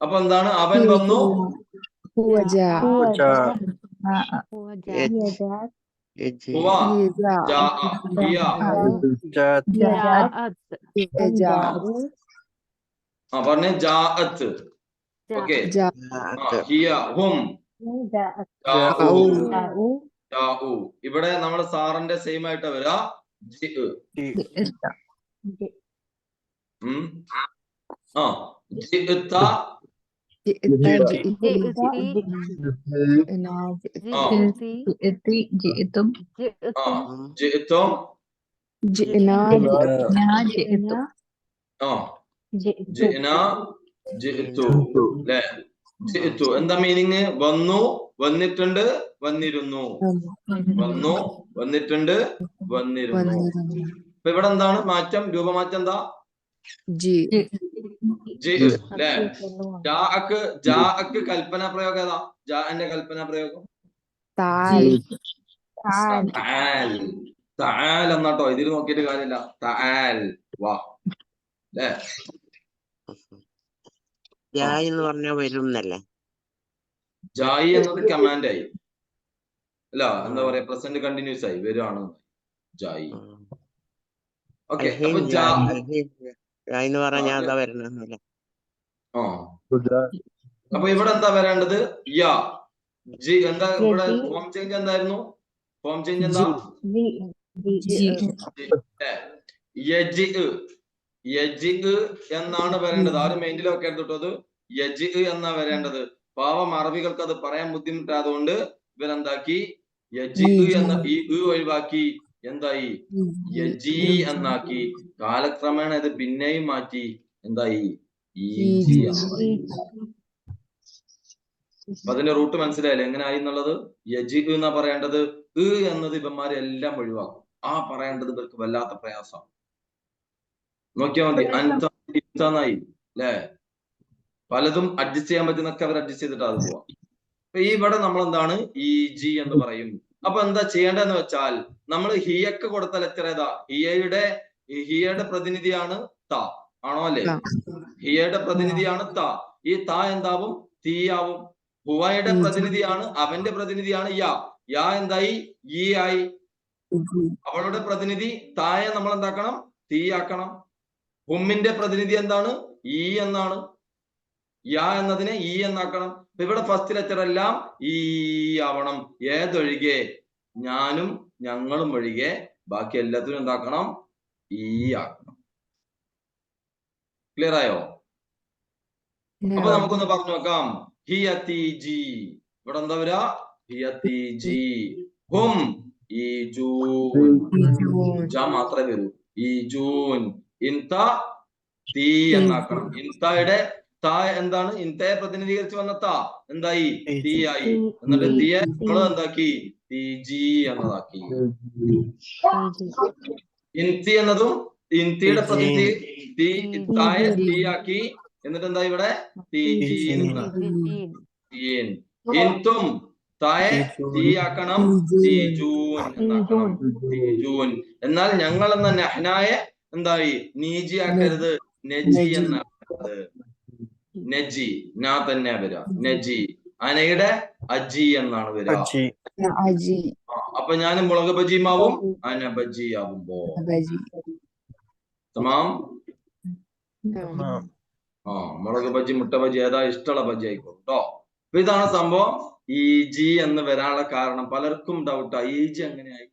അപ്പൊ എന്താണ്? അവൻ വന്നു. പറഞ്ഞേ ജാഅത്ത്. ഓക്കെ ജാ ഹിയ ഹും ഔ ജാഉ. ഇവിടെ നമ്മൾ സാറിന്റെ സെയിം ആയിട്ട് വരാ ജിഇ. ജിഇത ജിഇതും ജിഇതും ജിഇന ജിഇതു അല്ലേ? ജിഇതു എന്താ മീനിങ്? വന്നു, വന്നിട്ടുണ്ട്, വന്നിരുന്നു. വന്നു, വന്നിട്ടുണ്ട്, വന്നിരുന്നു. അപ്പൊ ഇവിടെ എന്താണ് മാറ്റം? രൂപമാറ്റം എന്താ? ജി ജി അല്ലേ? ജാഅക്ക് കൽപ്പന പ്രയോഗം ഏതാ? ജാഅന്റെ കൽപ്പന പ്രയോഗം താൽ തആൽ. തആൽ എന്നാട്ടോ, ഇതിൽ നോക്കിയിട്ട് കാര്യമില്ല. തആൽ വാ അല്ലേ? ജായ് എന്ന് പറഞ്ഞാൽ വരും എന്നല്ലേ? ജായി എന്നത് കമാൻഡ് ആയി അല്ല, എന്താ പറയാ, പ്രസന്റ് കണ്ടിന്യൂസ് ആയി വരികയാണ് ജായി. ഓക്കെ, അപ്പൊ ജായ് എന്ന് പറഞ്ഞാൽ ഞാൻ എന്താ വരുന്നല്ലേ? അപ്പൊ ഇവിടെ എന്താ വരേണ്ടത്? യാ ജി. എന്താ ഇവിടെ ഫോം ചേഞ്ച് എന്തായിരുന്നു? ഫോം ചേഞ്ച് എന്താ? യജി എന്നാണ് വരേണ്ടത്. ആരും മൈൻഡിൽ വെക്കരുത് കേട്ടോ. അത് യജി എന്നാ വരേണ്ടത്. പാവം അറബികൾക്ക് അത് പറയാൻ ബുദ്ധിമുട്ടായതുകൊണ്ട് ഇവരെന്താക്കി? യജി എന്ന ഈ ഒഴിവാക്കി എന്തായി? യജി എന്നാക്കി. കാലക്രമേണ ഇത് പിന്നെയും മാറ്റി എന്തായി? ഈജി. അപ്പൊ അതിന്റെ റൂട്ട് മനസ്സിലായില്ലേ എങ്ങനെ ആയി എന്നുള്ളത്? യജി എന്നാ പറയേണ്ടത്. എന്നത് ഇവന്മാരെ എല്ലാം ഒഴിവാക്കും. പറയേണ്ടത് ഇവർക്ക് വല്ലാത്ത പ്രയാസം. നോക്കിയാൽ മതി. അൻതായി അല്ലേ? പലതും അഡ്ജസ്റ്റ് ചെയ്യാൻ പറ്റുന്നൊക്കെ അവർ അഡ്ജസ്റ്റ് ചെയ്തിട്ട് അത് പോവാം. അപ്പൊ ഇവിടെ നമ്മൾ എന്താണ്? ഈ ജി എന്ന് പറയും. അപ്പൊ എന്താ ചെയ്യേണ്ടതെന്ന് വെച്ചാൽ, നമ്മൾ ഹിയക്ക് കൊടുത്ത ലെറ്റർ ഏതാ? ഹിയയുടെ പ്രതിനിധിയാണ് ത, ആണോ അല്ലേ? ഹിയയുടെ പ്രതിനിധിയാണ് ത. ഈ ത എന്താവും? തീയാവും. ഹുവയുടെ പ്രതിനിധിയാണ്, അവന്റെ പ്രതിനിധിയാണ് യാ എന്തായി? ഈ ആയി. അവളുടെ പ്രതിനിധി തായെ നമ്മൾ എന്താക്കണം? തീയാക്കണം. ഹുമ്മിന്റെ പ്രതിനിധി എന്താണ്? ഈ എന്നാണ്. യാ എന്നതിനെ ഈ എന്നാക്കണം. ഇവിടെ ഫസ്റ്റ് ലെറ്റർ എല്ലാം ഈ ആവണം. ഏതൊഴികെ? ഞാനും ഞങ്ങളും ഒഴികെ ബാക്കി എല്ലാത്തിനും എന്താക്കണം? ഈ ആക്കണം. ക്ലിയർ ആയോ? അപ്പൊ നമുക്കൊന്ന് പറഞ്ഞു നോക്കാം. ഹിയത്തിജി. ഇവിടെ എന്താ വരാ? ഹിയത്തിജി. ഹും ഈജൂൻ. ജ മാത്രമേ വരൂ. ഈജൂൻ. ഇൻത തീ എന്നാക്കണം. ഇൻതയുടെ ത എന്താണ്? ഇൻതയെ പ്രതിനിധീകരിച്ച് വന്ന ത എന്തായി? തീ ആയി. എന്നിട്ട് തീയെ നമ്മൾ എന്താക്കി? തീജി എന്നതാക്കി. ഇൻതി എന്നതും ഇൻതിയുടെ പ്രതിനിധി തായെ തീയാക്കി. എന്നിട്ട് എന്താ ഇവിടെ? തീജി. ഇൻതും തായെ തീയാക്കണം. തീജൂൻ എന്നാക്കണം. തീജൂൻ. എന്നാൽ ഞങ്ങൾ എന്ന നഹ്നായെ എന്തായി? നീജി ആക്കരുത്. നജി എന്നാക്കരുത്. നജി നാ തന്നെ വരാ. നജി. അനയുടെ അജി എന്നാണ് വരാ. അപ്പൊ ഞാൻ മുളക് ബജിമാവും അന ബജി ആവുമ്പോ തമാം. മുളക് ബജി, മുട്ട ബജി, ഏതാ ഇഷ്ടമുള്ള ബജി ആയിക്കോട്ടെ കേട്ടോ. അപ്പൊ ഇതാണ് സംഭവം. ഈ ജി എന്ന് വരാനുള്ള കാരണം പലർക്കും ഡൗട്ടാ. ഈ ജി എങ്ങനെയായി?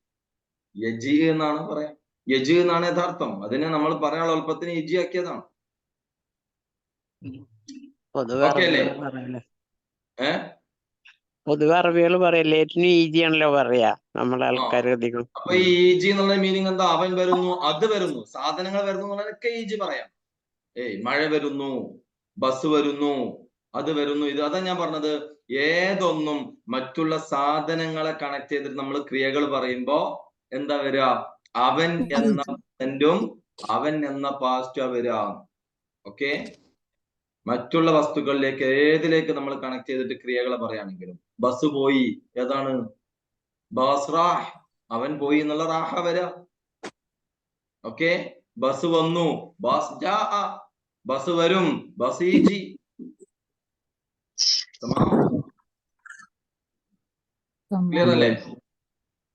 യജി എന്നാണ് പറയാം. യജി എന്നാണ് യഥാർത്ഥം. അതിനെ നമ്മൾ പറയാനുള്ള എളുപ്പത്തിന് ഇജി ആക്കിയതാണ്. ഓക്കെ അല്ലേ? പൊതുവെ അറബികൾ പറയല്ലേ, ഏറ്റവും ഈജി ആണല്ലോ പറയാ നമ്മളെ ആൾക്കാർ അധികം. അപ്പൊ ഈ ഈജി എന്നുള്ള മീനിങ് എന്താ? അവൻ വരുന്നു, അത് വരുന്നു, സാധനങ്ങൾ വരുന്നു എന്നുള്ളതൊക്കെ ഈജി പറയാം. മഴ വരുന്നു, ബസ് വരുന്നു, അത് വരുന്നു, ഇത്. അതാ ഞാൻ പറഞ്ഞത്. ഏതൊന്നും മറ്റുള്ള സാധനങ്ങളെ കണക്ട് ചെയ്തിട്ട് നമ്മൾ ക്രിയകൾ പറയുമ്പോ എന്താ വരിക? അവൻ എന്ന പ്രസന്റും അവൻ എന്ന പാസ്റ്റും വരിക. ഓക്കെ, മറ്റുള്ള വസ്തുക്കളിലേക്ക് ഏതിലേക്ക് നമ്മൾ കണക്ട് ചെയ്തിട്ട് ക്രിയകളെ പറയുകയാണെങ്കിലും, ബസ് പോയി, ഏതാണ്? ബസ്റാഹ്, അവൻ പോയി എന്നുള്ള റാഹ വരാ. ഓക്കെ, ബസ് വന്നു, ബസ് ജാ. ബസ് വരും, ബസീജി. ക്ലിയർ അല്ലേ?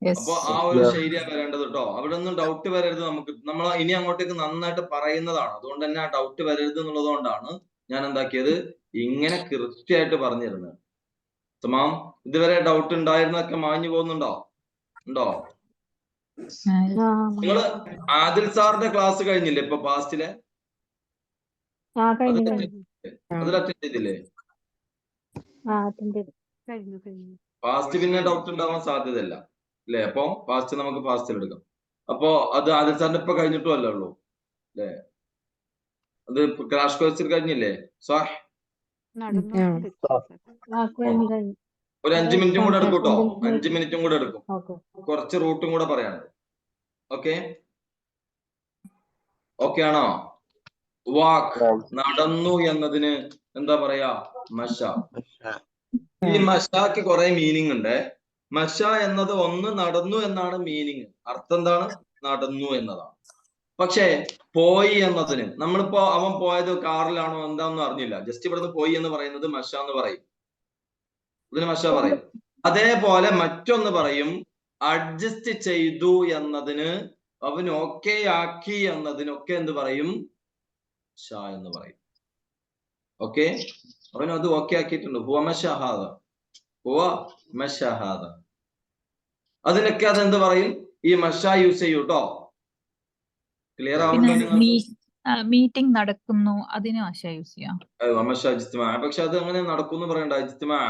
അപ്പൊ ആ ഒരു ശൈലിയാ വരേണ്ടത് കേട്ടോ. അവിടെ ഒന്നും ഡൗട്ട് വരരുത്. നമ്മൾ ഇനി അങ്ങോട്ടേക്ക് നന്നായിട്ട് പറയുന്നതാണ്. അതുകൊണ്ട് തന്നെ ആ ഡൗട്ട് വരരുത് എന്നുള്ളത് കൊണ്ടാണ് ഞാൻ എന്താക്കിയത്? ഇങ്ങനെ കൃത്യമായിട്ട് പറഞ്ഞു തരുന്നത്. തമാം. ഇതുവരെ ഡൗട്ട് ഉണ്ടായിരുന്നൊക്കെ മാഞ്ഞു പോകുന്നുണ്ടോ? ഉണ്ടോ? നിങ്ങള് ആദിൽ സാറിന്റെ ക്ലാസ് കഴിഞ്ഞില്ലേ ഇപ്പൊ പാസ്റ്റിലെ? അതിൽ അറ്റൻഡ് ചെയ്തില്ലേ? പാസ്റ്റ് പിന്നെ ഡൗട്ട് ഉണ്ടാവാൻ സാധ്യതയില്ല അല്ലെ? അപ്പൊ പാസ്റ്റ് നമുക്ക് പാസ്റ്റിൽ എടുക്കാം. അപ്പൊ അത് ആദിൽ സാറിന്റെ ഇപ്പൊ കഴിഞ്ഞിട്ടും അല്ലേ ഉള്ളൂ അല്ലെ? അത് ക്രാഷ് കോഴ്സിൽ കഴിഞ്ഞില്ലേ? സാഹ് ഒരു 5 മിനിറ്റും കൂടെ എടുക്കും കേട്ടോ. 5 മിനിറ്റും കൂടെ എടുക്കും. കുറച്ച് റൂട്ടും കൂടെ പറയാനുണ്ട്. ഓക്കെ ഓക്കെ ആണോ? വാക്ക് നടന്നു എന്നതിന് എന്താ പറയാ? മഷ. ഈ മഷാക്ക് കുറെ മീനിങ് ഉണ്ട്. മഷ എന്നത് ഒന്ന് നടന്നു എന്നാണ് മീനിങ്. അർത്ഥം എന്താണ്? നടന്നു എന്നതാണ്. പക്ഷേ പോയി എന്നതിന് നമ്മളിപ്പോ അവൻ പോയത് കാറിലാണോ എന്താണെന്ന് അറിഞ്ഞില്ല. ജസ്റ്റ് ഇവിടുന്ന് പോയി എന്ന് പറയുന്നത് മഷ എന്ന് പറയും. ഇതിന് മഷ പറയും. അതേപോലെ മറ്റൊന്ന് പറയും അഡ്ജസ്റ്റ് ചെയ്തു എന്നതിന്, അവൻ ഓക്കെ ആക്കി എന്നതിനൊക്കെ എന്ത് പറയും? ഷാ എന്ന് പറയും. ഓക്കെ, അവൻ അത് ഓക്കെ ആക്കിയിട്ടുണ്ട്. ഹുവ മഷഹാദ, ഹുവ മഷഹാദ. അതിനൊക്കെ അതെന്ത് പറയും? ഈ മഷ യൂസ് ചെയ്യൂ കേട്ടോ. ക്ലിയർ ആവുന്നുണ്ടോ? മീറ്റിംഗ് നടക്കുന്നു, അതിന് മഷ യൂസ് ചെയ്യാം. പക്ഷെ അത് അങ്ങനെ നടക്കുന്നു പറയണ്ട. ഇജ്തിമാ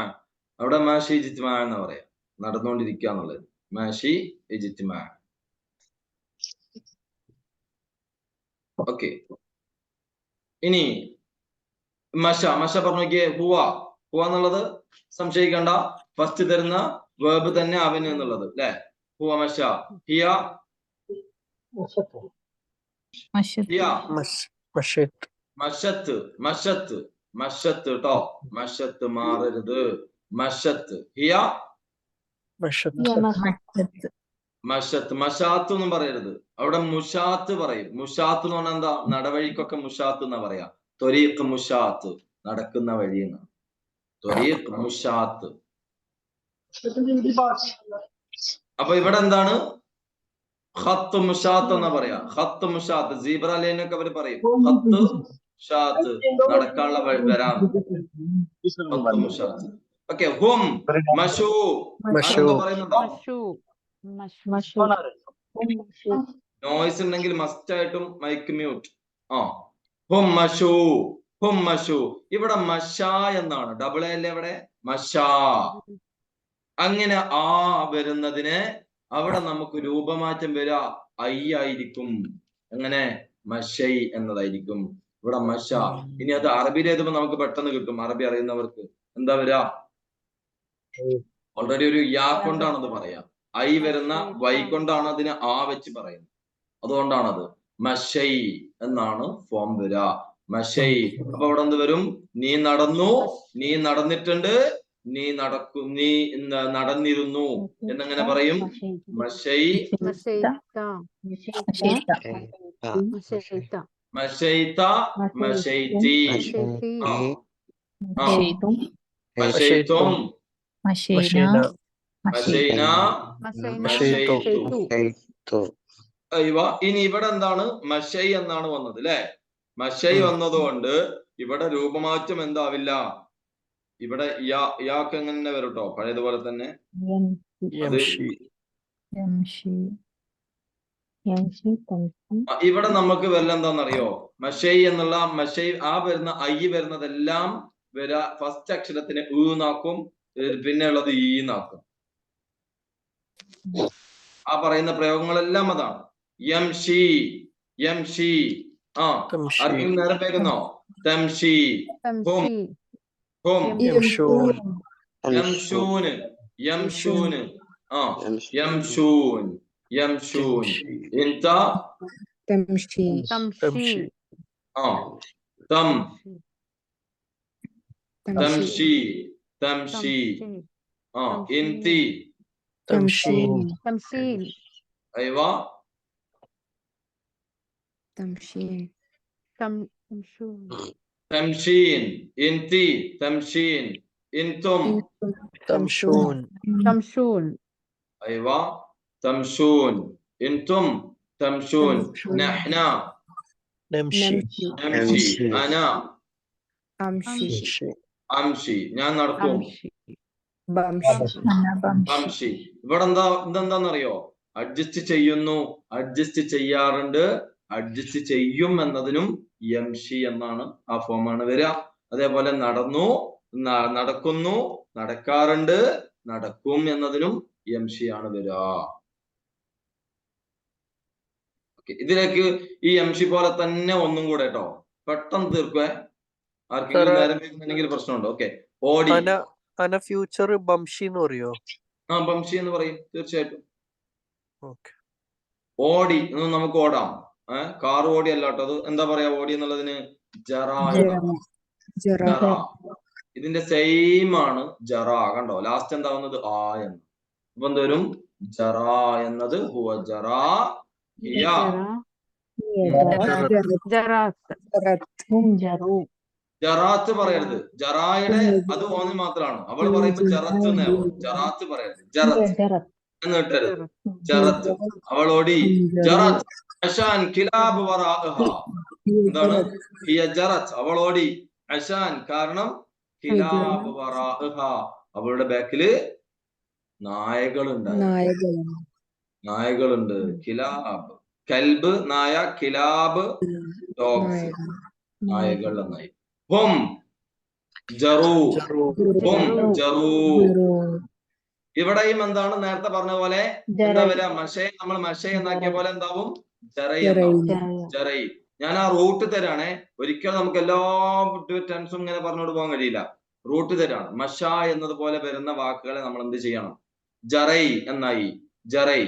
അവിടെ മാഷി ഇജ്തിമാ എന്ന് പറയാം. നടന്നുകൊണ്ടിരിക്കുക എന്നുള്ളത് മാഷി ഇജ്തിമാ. ഓക്കെ, ഇനി മഷ പറഞ്ഞു നോക്കിയേ. ഹുവ എന്നുള്ളത് സംശയിക്കണ്ട, ഫസ്റ്റ് തരുന്ന വേർബ് തന്നെ അവന് എന്നുള്ളത് അല്ലെ? ഹുവ മഷ. ഹിയ മഷത്ത് കേട്ടോ. മഷത്ത് മാറരുത്. മഷത്ത്. ഹിയ മഷത്ത്. മഷാത്ത് ഒന്നും പറയരുത്. അവിടെ മുഷാത്ത് പറയും. മുഷാത്ത് എന്ന് പറഞ്ഞാൽ എന്താ? നടവഴിക്കൊക്കെ മുഷാത്ത് എന്നാ പറയാ. ത്വരീഖ് മുഷാത്ത്, നടക്കുന്ന വഴി എന്നാണ്. ത്വരീഖ് മുഷാത്ത്. അപ്പൊ ഇവിടെ എന്താണ്? ഖത്ത് മുഷാത്ത് എന്നാ പറയാ. ഖത്ത് മുഷാത്ത്. സീബ്ര ലൈനൊക്കെ അവര് പറയും. ഖത്ത് മുഷാത്ത്, നടക്കാനുള്ള വരാം. ഖത്ത് മുഷാത്ത്. ഓക്കെ, ഹും മഷൂ. പറയുന്നുണ്ടോ? നോയ്സ് ഉണ്ടെങ്കിൽ മസ്റ്റ് ആയിട്ടും മൈക്ക് മ്യൂട്ട്. ഹും മഷൂ. ഹും മഷൂ. ഇവിടെ മഷ എന്നാണ്. ഡബിൾ അല്ലേ ഇവിടെ? മഷ. അങ്ങനെ ആ വരുന്നതിന് അവിടെ നമുക്ക് രൂപമാറ്റം വരിക ഐ ആയിരിക്കും. എങ്ങനെ? മഷൈ എന്നതായിരിക്കും ഇവിടെ മഷ. ഇനി അത് അറബിയിൽ എഴുതുമ്പോൾ നമുക്ക് പെട്ടെന്ന് കിട്ടും. അറബി അറിയുന്നവർക്ക് എന്താ വരിക? ഓൾറെഡി ഒരു യാ കൊണ്ടാണത് പറയാം. ഐ വരുന്ന വൈ കൊണ്ടാണ് അതിന് ആ വെച്ച് പറയുന്നത്. അതുകൊണ്ടാണത് മഷൈ എന്നാണ് ഫോം വരിക. മഷൈ. അപ്പൊ അവിടെ എന്ത് വരും? നീ നടന്നു, നീ നടന്നിട്ടുണ്ട്, നീ നടക്കും, നീ നടന്നിരുന്നു എന്നെങ്ങനെ പറയും? മഷൈ മഷൈത മഷൈതി മഷൈതും മഷൈന മഷൈതു. ഇനി ഇവിടെ എന്താണ്? മഷൈ എന്നാണ് വന്നത് അല്ലെ? മഷൈ വന്നതുകൊണ്ട് ഇവിടെ രൂപമാറ്റം എന്താവില്ല. ഇവിടെ യാക്ക് എങ്ങനെ വരും കേട്ടോ? പഴയതുപോലെ തന്നെ. ഇവിടെ നമുക്ക് വല്ല എന്താണെന്നറിയോ? മഷൈ എന്നുള്ള മഷൈ ആ വരുന്ന ഐ വരുന്നതെല്ലാം വരാ ഫസ്റ്റ് അക്ഷരത്തിന് ഊന്നാക്കും, പിന്നെ ഉള്ളത് ഈന്നാക്കും. ആ പറയുന്ന പ്രയോഗങ്ങളെല്ലാം അതാണ്. യംഷി യംഷി. ആർക്കും നേരം വേഗന്നോ? തംഷി. ഹും ഹും യംഷൂന് യംഷൂന് യംഷൂൻ യംഷൂൻ. ഇൻത تمشي തം تمشي തംഷി. ഇന്തി تمشين അയ്വാ تمشين തംഷീൻ. ഇന്തി തംഷീൻ. ഇന്തും تمشون അയ്വാ തംഷൂൻ. ഇന്തും തംഷൂൻ. നഹ്ന نمشي നംഷി. അന അംഷി അംഷി ഞാൻ നടക്കും. ബംഷി ബംഷി ഇവിടെ ഇതെന്താന്നറിയോ? അഡ്ജസ്റ്റ് ചെയ്യുന്നു, അഡ്ജസ്റ്റ് ചെയ്യാറുണ്ട്, അഡ്ജസ്റ്റ് ചെയ്യും എന്നതിനും യംഷി എന്നാണ് ആ ഫോമാണ് വരിക. അതേപോലെ നടന്നു, നടക്കുന്നു, നടക്കാറുണ്ട്, നടക്കും എന്നതിനും യംഷിയാണ് വരിക. ഇതിലേക്ക് ഈ യംഷി പോലെ തന്നെ ഒന്നും കൂടെ കേട്ടോ, പെട്ടെന്ന് തീർക്കുവേ. ആർക്കെങ്കിലും നേരം വരുന്നെങ്കിൽ പ്രശ്നമുണ്ടോ? ഓക്കെ. ഓടി ഫ്യൂച്ചർ ബംഷി എന്ന് പറയോ? ആ ബംഷി എന്ന് പറയും തീർച്ചയായിട്ടും. ഓടി എന്ന് നമുക്ക് ഓടാം. കാർ ഓടി അല്ല കേട്ടോ. അത് എന്താ പറയാ ഓടി എന്നുള്ളതിന്? ജറ. ഇതിന്റെ സെയിം ആണ് ജറ. കണ്ടോ ലാസ്റ്റ് എന്താവുന്നത്? ആ എന്ന്. അപ്പൊ എന്തോരും? ജറ എന്നത് ഹുവ ജറ ഹിയ ജറാത്ത് പറയരുത്. ജറായുടെ അത് ഓന്നിൽ മാത്രമാണ്. അവള് പറയുമ്പോ ജറത്ത് എന്നാവും. ജറാത്ത് പറയരുത്. ജറത്ത് എന്ന് ഇട്ടരുത്. ജറത്ത് അവളോടി. ജറത്ത് അശാൻ കിലാബ് വറാഅഹ. എന്താണ്? ഹിയ ജറത്ത് അവളോടി. അശാൻ കാരണം കിലാബ് വറാഅഹ അവളുടെ ബാക്കില് നായകളുണ്ട്. കിലാബ് കൽബ് നായ, കിലാബ് ഡോഗ്സ് നായകൾ എന്നായി. ഹും ജറൂ. ഹും ജറൂ. ഇവിടെയും എന്താണ് നേരത്തെ പറഞ്ഞ പോലെ എന്താ വരാ? മഷേ നമ്മൾ മഷേ എന്നാക്കിയ പോലെ എന്താവും? ജറൈ എന്നാവും. ജറൈ. ഞാൻ ആ റൂട്ട് തരാണേ. ഒരിക്കലും നമുക്ക് എല്ലാ ടെൻസും ഇങ്ങനെ പറഞ്ഞോട് പോകാൻ കഴിയില്ല. റൂട്ട് തരാണ്. മഷ എന്നതുപോലെ വരുന്ന വാക്കുകളെ നമ്മൾ എന്ത് ചെയ്യണം? ജറൈ എന്നായി. ജറൈ.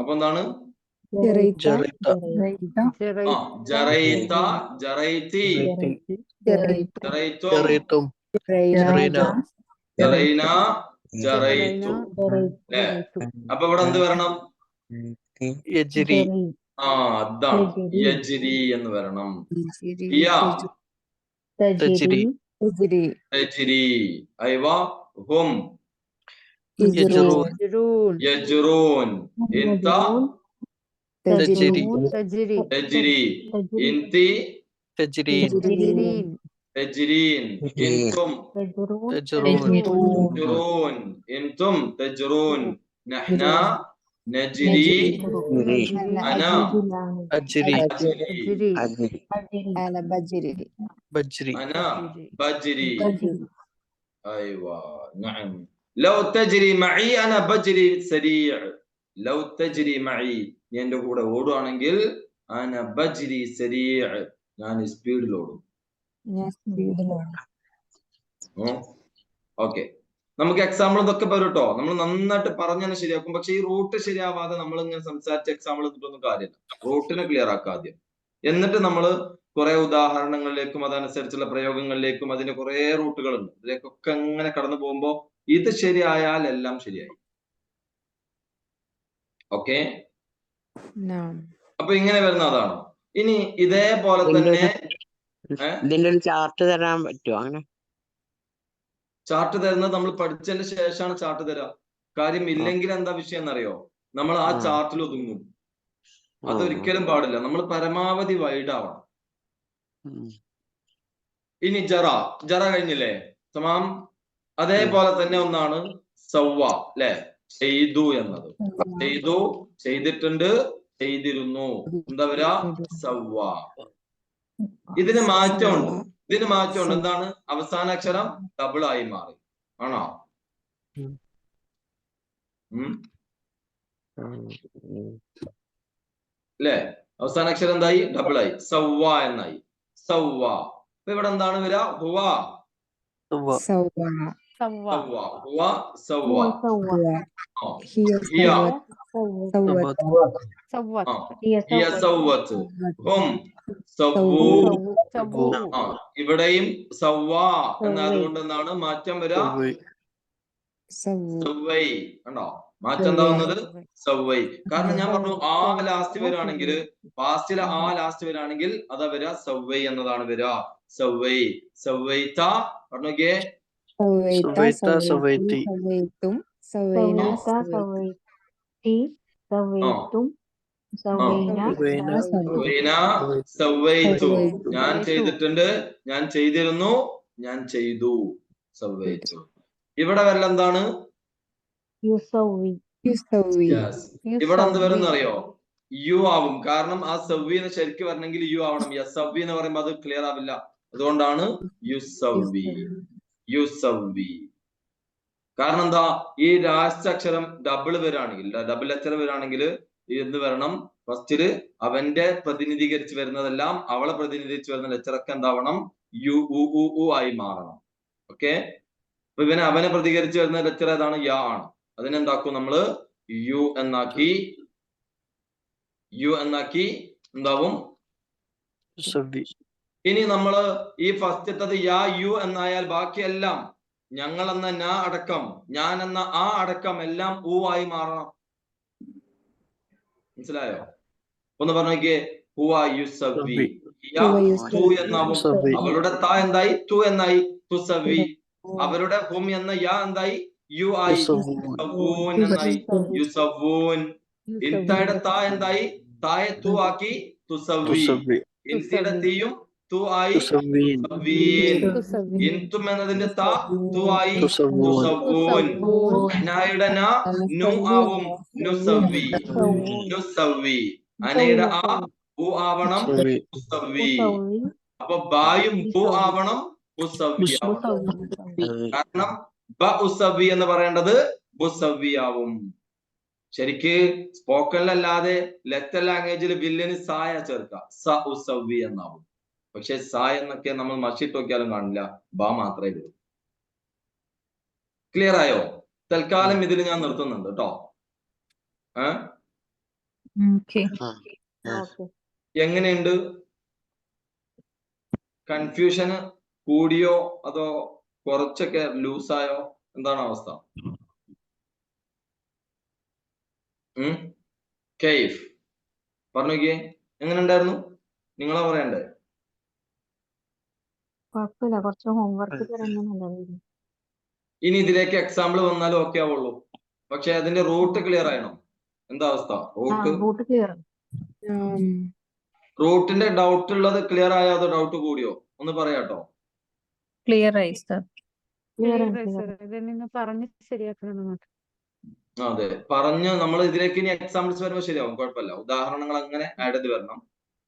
അപ്പൊ എന്താണ്? ജറൈത്ത, ജറൈത്തി, ജറൈത്തും, ജറൈന, ജറൈത്തു. അപ്പൊ ഇവിടെ എന്ത് വരണം? അതാണ് യജ്രി എന്ന് വരണം. അയ്വ ഹും യജ്റൂൻ. ഇൻത തജ്രി. ഇന്തി തജ്രീൻ. ഇൻതും തജ്റൂൻ. ഇൻതും തജ്റൂൻ. നഹ്ന നജ്രി. അന അജ്രി. അന ബജ്രി. അയ്വാ നഅം. ലൗ തജ്രി മഈ അന ബജ്രി സരീഅ. ലൗ തജ്രി മഈ നീ എന്റെ കൂടെ ഓടുവാണെങ്കിൽ അന ബജ്രി സരീഅ ഞാൻ സ്പീഡിൽ ഓടും. ഓക്കെ. നമുക്ക് എക്സാമ്പിൾ ഇതൊക്കെ വരും കേട്ടോ. നമ്മൾ നന്നായിട്ട് പറഞ്ഞാൽ ശരിയാക്കും. പക്ഷെ ഈ റൂട്ട് ശരിയാവാതെ നമ്മൾ ഇങ്ങനെ സംസാരിച്ച എക്സാമ്പിൾ എടുത്തിട്ടൊന്നും കാര്യമില്ല. റൂട്ടിനെ ക്ലിയർ ആക്കുക ആദ്യം. എന്നിട്ട് നമ്മൾ കുറെ ഉദാഹരണങ്ങളിലേക്കും അതനുസരിച്ചുള്ള പ്രയോഗങ്ങളിലേക്കും അതിന് കുറെ റൂട്ടുകളുണ്ട്. ഇതിലേക്കൊക്കെ അങ്ങനെ കടന്നു പോകുമ്പോ ഇത് ശരിയായാൽ എല്ലാം ശരിയായി. ഓക്കെ. അപ്പൊ ഇങ്ങനെ വരുന്ന അതാണ്. ഇനി ഇതേപോലെ തന്നെ ഇതിന്റെ ഒരു ചാർട്ട് തരാൻ പറ്റുമോ? അങ്ങനെ ചാർട്ട് തരുന്നത് നമ്മൾ പഠിച്ചതിന് ശേഷമാണ് ചാർട്ട് തരാം. കാര്യം ഇല്ലെങ്കിൽ എന്താ വിഷയം എന്നറിയോ? നമ്മൾ ആ ചാർട്ടിൽ ഒതുങ്ങും. അതൊരിക്കലും പാടില്ല. നമ്മൾ പരമാവധി വൈഡ് ആവണം. ഇനി ജറ കഴിഞ്ഞില്ലേ? തമാം. അതേപോലെ തന്നെ ഒന്നാണ് സവ്വ അല്ലെ? ചെയ്തു എന്നത്. ചെയ്തു, ചെയ്തിട്ടുണ്ട്, ചെയ്തിരുന്നു. എന്താ വരാ? സവ്വ. ഇതിന് മാറ്റമുണ്ട്. എന്താണ്? അവസാന അക്ഷരം ഡബിൾ ആയി മാറി. ആണോ? അല്ലേ? അവസാന അക്ഷരം എന്തായി? ഡബിൾ ആയി. സവ്വ എന്നായി. സവ്വ. അപ്പൊ ഇവിടെ എന്താണ് വരിക? ഹുവ. ഇവിടെയും സവ്വ എന്നതുകൊണ്ട് എന്താണ് മാറ്റം വരിക? സവ്വൈ. കണ്ടോ മാറ്റം എന്താവുന്നത്? സവ്വൈ. കാരണം ഞാൻ പറഞ്ഞു ആ ലാസ്റ്റ് വരാണെങ്കിൽ, പാസ്റ്റിലെ ആ ലാസ്റ്റ് വരാണെങ്കിൽ അതാ വരിക സവ്വൈ എന്നതാണ് വരിക. സവ്വൈ. സവ്വൈത പറഞ്ഞോക്കേ. സൗവീന സൗവീന സവൈന സവൈതു. സവൈതു. ഞാൻ ചെയ്തിട്ടുണ്ട്, ഞാൻ ചെയ്തിരുന്നു, ഞാൻ ചെയ്തു. സവൈതു. ഇവിടെ വരൽ എന്താണ്? യുസൗവി യുസവ്വി. Yes. ഇവിടെ എന്ത് വരും അറിയോ? യു ആവും. കാരണം ആ സവ്വിനെ ശരിക്കും വരണമെങ്കിൽ യു ആവണം. യസവ്വി എന്ന് പറയുമ്പോൾ അത് ക്ലിയർ ആവില്ല. അതുകൊണ്ടാണ് യുസവ്വി. യുസവ്വി. കാരണം എന്താ? ഈ ലാസ്റ്റ് അക്ഷരം ഡബിൾ വരാണെങ്കിൽ, ഡബിൾ അക്ഷരം വരാണെങ്കിൽ എന്ത് വരണം? ഫസ്റ്റില് അവന്റെ പ്രതിനിധീകരിച്ച് വരുന്നതെല്ലാം അവളെ പ്രതിനിധീകരിച്ച് വരുന്ന ലെറ്ററൊക്കെ എന്താവണം? യു ഉ ആയി മാറണം. ഓക്കെ. അപ്പൊ ഇവനെ അവനെ പ്രതികരിച്ച് വരുന്ന ലെറ്റർ ഏതാണ്? യാ ആണ്. അതിനെന്താക്കും നമ്മള്? യു എന്നാക്കി എന്താവും? സവ്വി. ഇനി നമ്മള് ഈ ഫസ്റ്റത്തത് യാ യു എന്നായാൽ ബാക്കിയെല്ലാം ഞങ്ങൾ എന്ന നാ അടക്കം, ഞാൻ എന്ന ആ അടക്കം എല്ലാം ഊ ആയി മാറണം. മനസ്സിലായോ? ഒന്ന് പറഞ്ഞോക്കിയേ. ഹുവ യുസവ്വി. യാ തു എന്നാവും. സവ്വി. അവളുടെ ത എന്തായി? തു എന്നായി. തുസവ്വി. അവരുടെ ഹും എന്ന യാ എന്തായി? യു ആയി. യുസവ്വൂൻ. യുസവ്വൂൻ എന്നായി. യുസവ്വൂൻ. ഇൻതയുടെ ത എന്തായി? തായെ തു ആക്കി തുസവ്വി. തുസവ്വി. ഇൻസിയുടെ തീയും തു ആയി തുസവ്വീൻ. തുസവ്വീൻ. ഇൻതും എന്നതിന്റെ ത തു ആയി തുസവ്വൂൻ. തുസവ്വൂൻ. അനായുടെ ന നു ആവും. നുസവ്വി. നുസവ്വി. അനയുടെ ആ ഉ ആവണം. സവ്വി. ഉസവ്വി. അപ്പൊ ബായും ബു ആവണം. ഉസവ്വി ആവണം. കാരണം ബ ഉസവ്വി എന്ന് പറയേണ്ടത് ബുസവ്വി ആവും. ശരിക്ക് സ്പോക്കണിലല്ലാതെ ലെറ്റർ ലാംഗ്വേജിൽ വില്ലിന് സായ ചേർക്കാം. സ ഉസവ്വി എന്നാവും. പക്ഷെ സ എന്നൊക്കെ നമ്മൾ മഷിട്ട് നോക്കിയാലും കാണില്ല. ബ മാത്രമേ വരൂ. ക്ലിയർ ആയോ? തൽക്കാലം ഇതിൽ ഞാൻ നിർത്തുന്നുണ്ട് കേട്ടോ. ഓക്കെ. എങ്ങനെയുണ്ട്? കൺഫ്യൂഷന് കൂടിയോ അതോ കുറച്ചൊക്കെ ലൂസായോ? എന്താണ് അവസ്ഥ? കെയ്ഫ് പറഞ്ഞോക്കിയേ, എങ്ങനെ ഉണ്ടായിരുന്നു? നിങ്ങളാ പറയണ്ടേ? കുഴപ്പമില്ല, കുറച്ച് ഹോംവർക്ക് തരുന്നുണ്ടല്ലോ. ഇനി ഇതിലേക്ക് എക്സാമ്പിൾ വന്നാലും ഓക്കെ ആവുള്ളൂ. പക്ഷെ അതിന്റെ റൂട്ട് ക്ലിയർ ആയണം. എന്താ അവസ്ഥ? Root clear. റൂട്ടിന്റെ ഡൗട്ട് ഉള്ളത് ക്ലിയർ ആയോ അതോ ഡൗട്ട് കൂടിയോ? ഒന്ന് പറയാട്ടോ. ക്ലിയർ ആയി സർ. പറഞ്ഞ് ശരിയാക്കണം. അതെ, പറഞ്ഞ് നമ്മൾ ഇതിലേക്ക് ഇനി എക്സാമ്പിൾസ് വരുമ്പോൾ ശരിയാവും. കുഴപ്പമില്ല. ഉദാഹരണങ്ങൾ അങ്ങനെ ആഡ് ചെയ്ത് വരണം.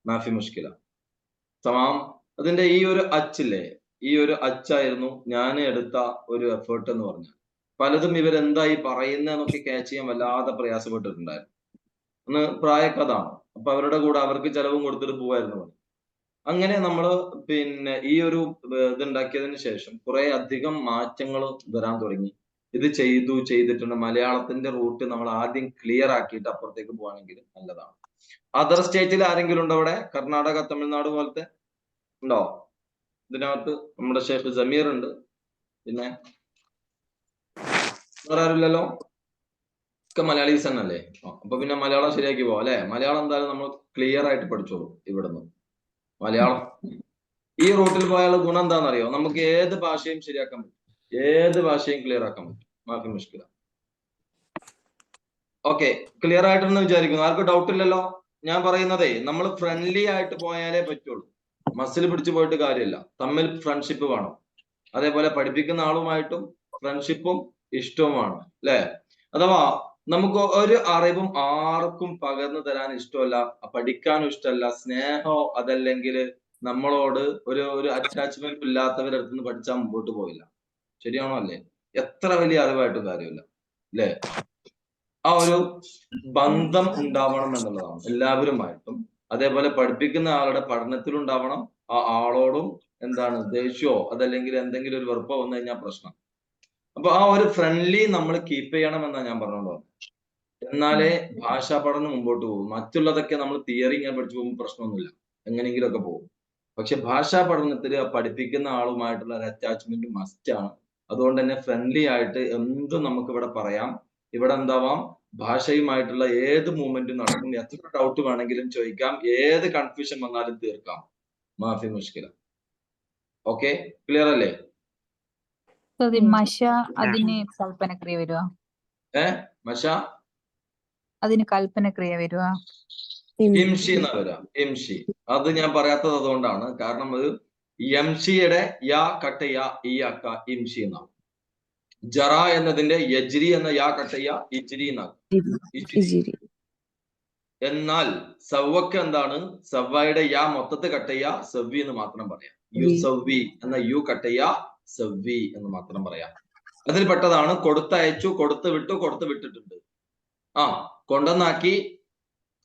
മാഫി മുഷ്കില തമാം. അതിന്റെ ഈ ഒരു അച്ചില്ലേ, ഈ ഒരു അച്ചായിരുന്നു ഞാൻ എടുത്ത ഒരു എഫേർട്ട് എന്ന് പറഞ്ഞാൽ. പലതും ഇവരെന്തായി പറയുന്നതെന്നൊക്കെ ക്യാച്ച് ചെയ്യാൻ വല്ലാതെ പ്രയാസപ്പെട്ടിട്ടുണ്ടായിരുന്നു. ഒന്ന് പ്രായക്കഥാണ്. അപ്പൊ അവരുടെ കൂടെ അവർക്ക് ചെലവും കൊടുത്തിട്ട് പോവായിരുന്നു. അങ്ങനെ നമ്മള് പിന്നെ ഈ ഒരു ഇതുണ്ടാക്കിയതിന് ശേഷം കുറെ അധികം മാറ്റങ്ങൾ വരാൻ തുടങ്ങി. ഇത് ചെയ്തിട്ടുണ്ട്. മലയാളത്തിന്റെ റൂട്ട് നമ്മൾ ആദ്യം ക്ലിയർ ആക്കിയിട്ട് അപ്പുറത്തേക്ക് പോവാണെങ്കിൽ നല്ലതാണ്. അതർ സ്റ്റേറ്റിൽ ആരെങ്കിലും ഉണ്ടോ അവിടെ? കർണാടക, തമിഴ്നാട് പോലത്തെ ഉണ്ടോ? ഇതിനകത്ത് നമ്മുടെ ഷേഖ് ജമീർ ഉണ്ട്. പിന്നെ വേറെ ആരുമില്ലല്ലോ. ഒക്കെ മലയാളീസ് തന്നെയല്ലേ? അപ്പൊ പിന്നെ മലയാളം ശരിയാക്കി പോവാം അല്ലെ? മലയാളം എന്തായാലും നമ്മൾ ക്ലിയർ ആയിട്ട് പഠിച്ചോളൂ. ഇവിടുന്ന് മലയാളം ഈ റൂട്ടിൽ പോയാലുള്ള ഗുണം എന്താണെന്നറിയോ? നമുക്ക് ഏത് ഭാഷയും ശരിയാക്കാൻ പറ്റും. ഏത് ഭാഷയും ക്ലിയർ ആക്കാൻ പറ്റും. മാഫി മുഷ്കില. ഓക്കെ, ക്ലിയർ ആയിട്ടെന്ന് വിചാരിക്കുന്നു. ആർക്കും ഡൗട്ട് ഇല്ലല്ലോ? ഞാൻ പറയുന്നതേ നമ്മൾ ഫ്രണ്ട്ലി ആയിട്ട് പോയാലേ പറ്റുള്ളൂ. മസിൽ പിടിച്ചു പോയിട്ട് കാര്യമില്ല. തമ്മിൽ ഫ്രണ്ട്ഷിപ്പ് വേണം. അതേപോലെ പഠിപ്പിക്കുന്ന ആളുമായിട്ടും ഫ്രണ്ട്ഷിപ്പും ഇഷ്ടവുമാണ് അല്ലെ? അഥവാ നമുക്ക് ഒരു അറിവും ആർക്കും പകർന്നു തരാൻ ഇഷ്ടമല്ല, പഠിക്കാനും ഇഷ്ടമല്ല, സ്നേഹമോ അതല്ലെങ്കിൽ നമ്മളോട് ഒരു അറ്റാച്ച്മെന്റ് ഇല്ലാത്തവരുടെ അടുത്ത് നിന്ന് പഠിച്ചാൽ മുമ്പോട്ട് പോയില്ല. ശരിയാണോ? അല്ലേ? എത്ര വലിയ അറിവായിട്ടും കാര്യമില്ല അല്ലേ? ആ ഒരു ബന്ധം ഉണ്ടാവണം എന്നുള്ളതാണ് എല്ലാവരുമായിട്ടും. അതേപോലെ പഠിപ്പിക്കുന്ന ആളുടെ പഠനത്തിലുണ്ടാവണം. ആ ആളോടും എന്താണ് ദേഷ്യമോ അതല്ലെങ്കിൽ എന്തെങ്കിലും ഒരു വെറുപ്പോ വന്നു കഴിഞ്ഞാൽ പ്രശ്നം. അപ്പൊ ആ ഒരു ഫ്രണ്ട്ലി നമ്മൾ കീപ്പ് ചെയ്യണം എന്നാ ഞാൻ പറഞ്ഞോളൂ. എന്നാലേ ഭാഷാ പഠനം മുമ്പോട്ട് പോകും. മറ്റുള്ളതൊക്കെ നമ്മൾ തിയറി ഇങ്ങനെ പഠിച്ചു പോകുമ്പോൾ പ്രശ്നമൊന്നുമില്ല, എങ്ങനെയെങ്കിലും ഒക്കെ പോകും. പക്ഷെ ഭാഷാ പഠനത്തിൽ പഠിപ്പിക്കുന്ന ആളുമായിട്ടുള്ള ഒരു അറ്റാച്ച്മെന്റ് മസ്റ്റ് ആണ്. അതുകൊണ്ട് തന്നെ ഫ്രണ്ട്ലി ആയിട്ട് എന്തും നമുക്ക് ഇവിടെ പറയാം. ഇവിടെ എന്താവാം, ഭാഷയുമായിട്ടുള്ള ഏത് മൂവ്മെന്റും നടക്കും. എത്ര ഡൗട്ട് വേണമെങ്കിലും ചോദിക്കാം. ഏത് കൺഫ്യൂഷൻ വന്നാലും തീർക്കാം. മാഫി മുഷ്കില. ഓക്കെ, ക്ലിയർ അല്ലേ? മഷ അതിന് കൽപ്പനക്രിയ വരുവാ? മഷ അതിന് കൽപ്പനക്രിയ വരുവാ? ഇംഷി എന്നാ വരാം. ഇംഷി. അത് ഞാൻ പറയാത്തത് അതുകൊണ്ടാണ്. കാരണം അത് യംഷിയുടെ യാ കട്ട യാ ഈ അക്ക ഇംഷി എന്നാണ്. ജറ എന്നതിന്റെ യജ്രി എന്ന യാ കട്ട യാ ഇജ്രി എന്നാണ്. ഇജ്രി. എന്നാൽ സവ്വക്ക് എന്താണ്? സവ്വയുടെ യാ മൊത്തത്തിൽ കട്ടയ്യ സവ്വി എന്ന് മാത്രം പറയാം. യുസവ്വി എന്ന യു കട്ടയ്യ സവ്വി എന്ന് മാത്രം പറയാം. അതിൽ പെട്ടതാണ് കൊടുത്തയച്ചു, കൊടുത്തു വിട്ടു, കൊടുത്തു വിട്ടിട്ടുണ്ട്. കൊണ്ടുവന്നാക്കി,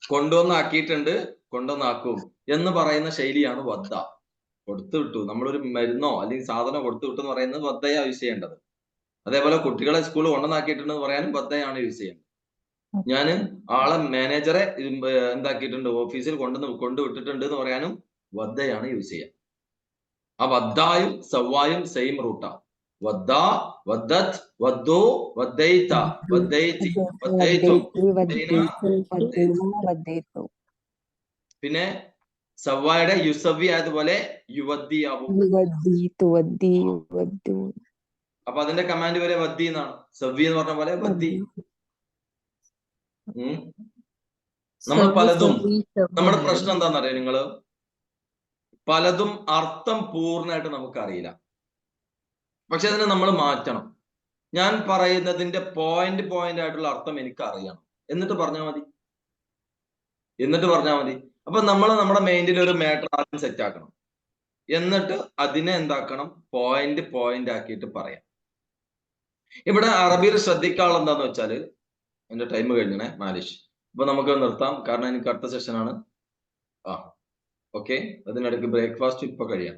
കൊണ്ടുവന്നാക്കിയിട്ടുണ്ട്, കൊണ്ടുവന്നാക്കും എന്ന് പറയുന്ന ശൈലിയാണ് വദ്ദ. കൊടുത്തു വിട്ടു, നമ്മളൊരു മരുന്നോ അല്ലെങ്കിൽ സാധനം കൊടുത്തു വിട്ടു എന്ന് പറയുന്നത് വദ്ദയാ യൂസ് ചെയ്യേണ്ടത്. അതേപോലെ കുട്ടികളെ സ്കൂളിൽ കൊണ്ടുവന്നാക്കിയിട്ടുണ്ടെന്ന് പറയാനും വദ്ദയാണ് യൂസ് ചെയ്യേണ്ടത്. ഞാൻ ആളെ മാനേജറെ എന്താക്കിയിട്ടുണ്ട്, ഓഫീസിൽ കൊണ്ടുവിട്ടിട്ടുണ്ട് എന്ന് പറയാനും വദ്ദയാണ് യൂസ് ചെയ്യുക. ആ വദ്ദായും സവ്വായും സെയിം റൂട്ടാ. വദ്ദ, വദ്ദത്ത്, വദ്ദു, വദ്ദൈത, വദ്ദൈതി, വദ്ദൈതും. പിന്നെ സവ്വായുടെ യുസവ്വി ആയതുപോലെ യുവദ്ദിയാവും. അപ്പൊ അതിന്റെ കമാൻഡ് വരെ വദ്ദി എന്നാണ്. സവ്വി എന്ന് പറഞ്ഞ പോലെ വദ്ദി. നമ്മൾ പലതും, നമ്മുടെ പ്രശ്നം എന്താണെന്നറിയാം നിങ്ങള്, പലതും അർത്ഥം പൂർണ്ണമായിട്ട് നമുക്കറിയില്ല. പക്ഷെ അതിനെ നമ്മൾ മാറ്റണം. ഞാൻ പറയുന്നതിന്റെ പോയിന്റ് ആയിട്ടുള്ള അർത്ഥം എനിക്ക് അറിയണം. എന്നിട്ട് പറഞ്ഞാൽ മതി. അപ്പൊ നമ്മൾ നമ്മുടെ മൈൻഡിൽ ഒരു മാറ്റർ ആദ്യം സെറ്റ് ആക്കണം. എന്നിട്ട് അതിനെ എന്താക്കണം, പോയിന്റ് ആക്കിയിട്ട് പറയാം. ഇവിടെ അറബിയിൽ ശ്രദ്ധിക്കാനുള്ള എന്താന്ന് വെച്ചാല്, എന്റെ ടൈം കഴിഞ്ഞണേ മാലിഷ്. അപ്പൊ നമുക്ക് നിർത്താം, കാരണം എനിക്ക് അടുത്ത സെഷനാണ്. ഓക്കെ, അതിനിടയ്ക്ക് ബ്രേക്ക്ഫാസ്റ്റ് ഇപ്പൊ കഴിയാം.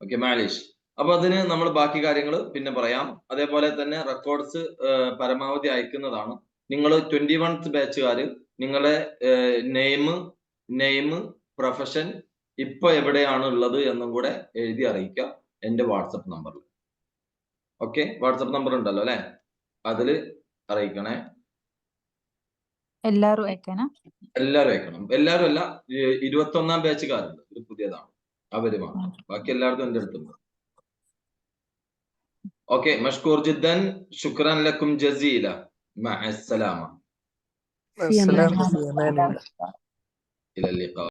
ഓക്കെ മാലിഷ്. അപ്പൊ അതിന് നമ്മൾ ബാക്കി കാര്യങ്ങൾ പിന്നെ പറയാം. അതേപോലെ തന്നെ റെക്കോർഡ്സ് പരമാവധി അയക്കുന്നതാണ്. നിങ്ങൾ 21th ബാച്ചുകാര് നിങ്ങളുടെ നെയിം, പ്രൊഫഷൻ, ഇപ്പൊ എവിടെയാണ് ഉള്ളത് എന്നും കൂടെ എഴുതി അറിയിക്കുക എന്റെ വാട്സപ്പ് നമ്പറിൽ. ഓക്കെ, വാട്സപ്പ് നമ്പർ ഉണ്ടല്ലോ അല്ലെ, അതില് അറിയിക്കണേ. എല്ലാരും അയക്കണം. എല്ലാരും അല്ല, 21ാം ബാച്ചുകാരുണ്ട്, ഇത് പുതിയതാണ്, അവര് മാത്രം. ബാക്കി എല്ലാവർക്കും എന്റെ അടുത്തുണ്ട്. ഓക്കെ, മഷ്കൂർ ജിദ്ദൻ, ശുക്രൻ ലക്കും ജസീല, മഅസ്സലാമ. അസ്സലാമു അലൈക്കും. ഇലൽ ലിഖാ.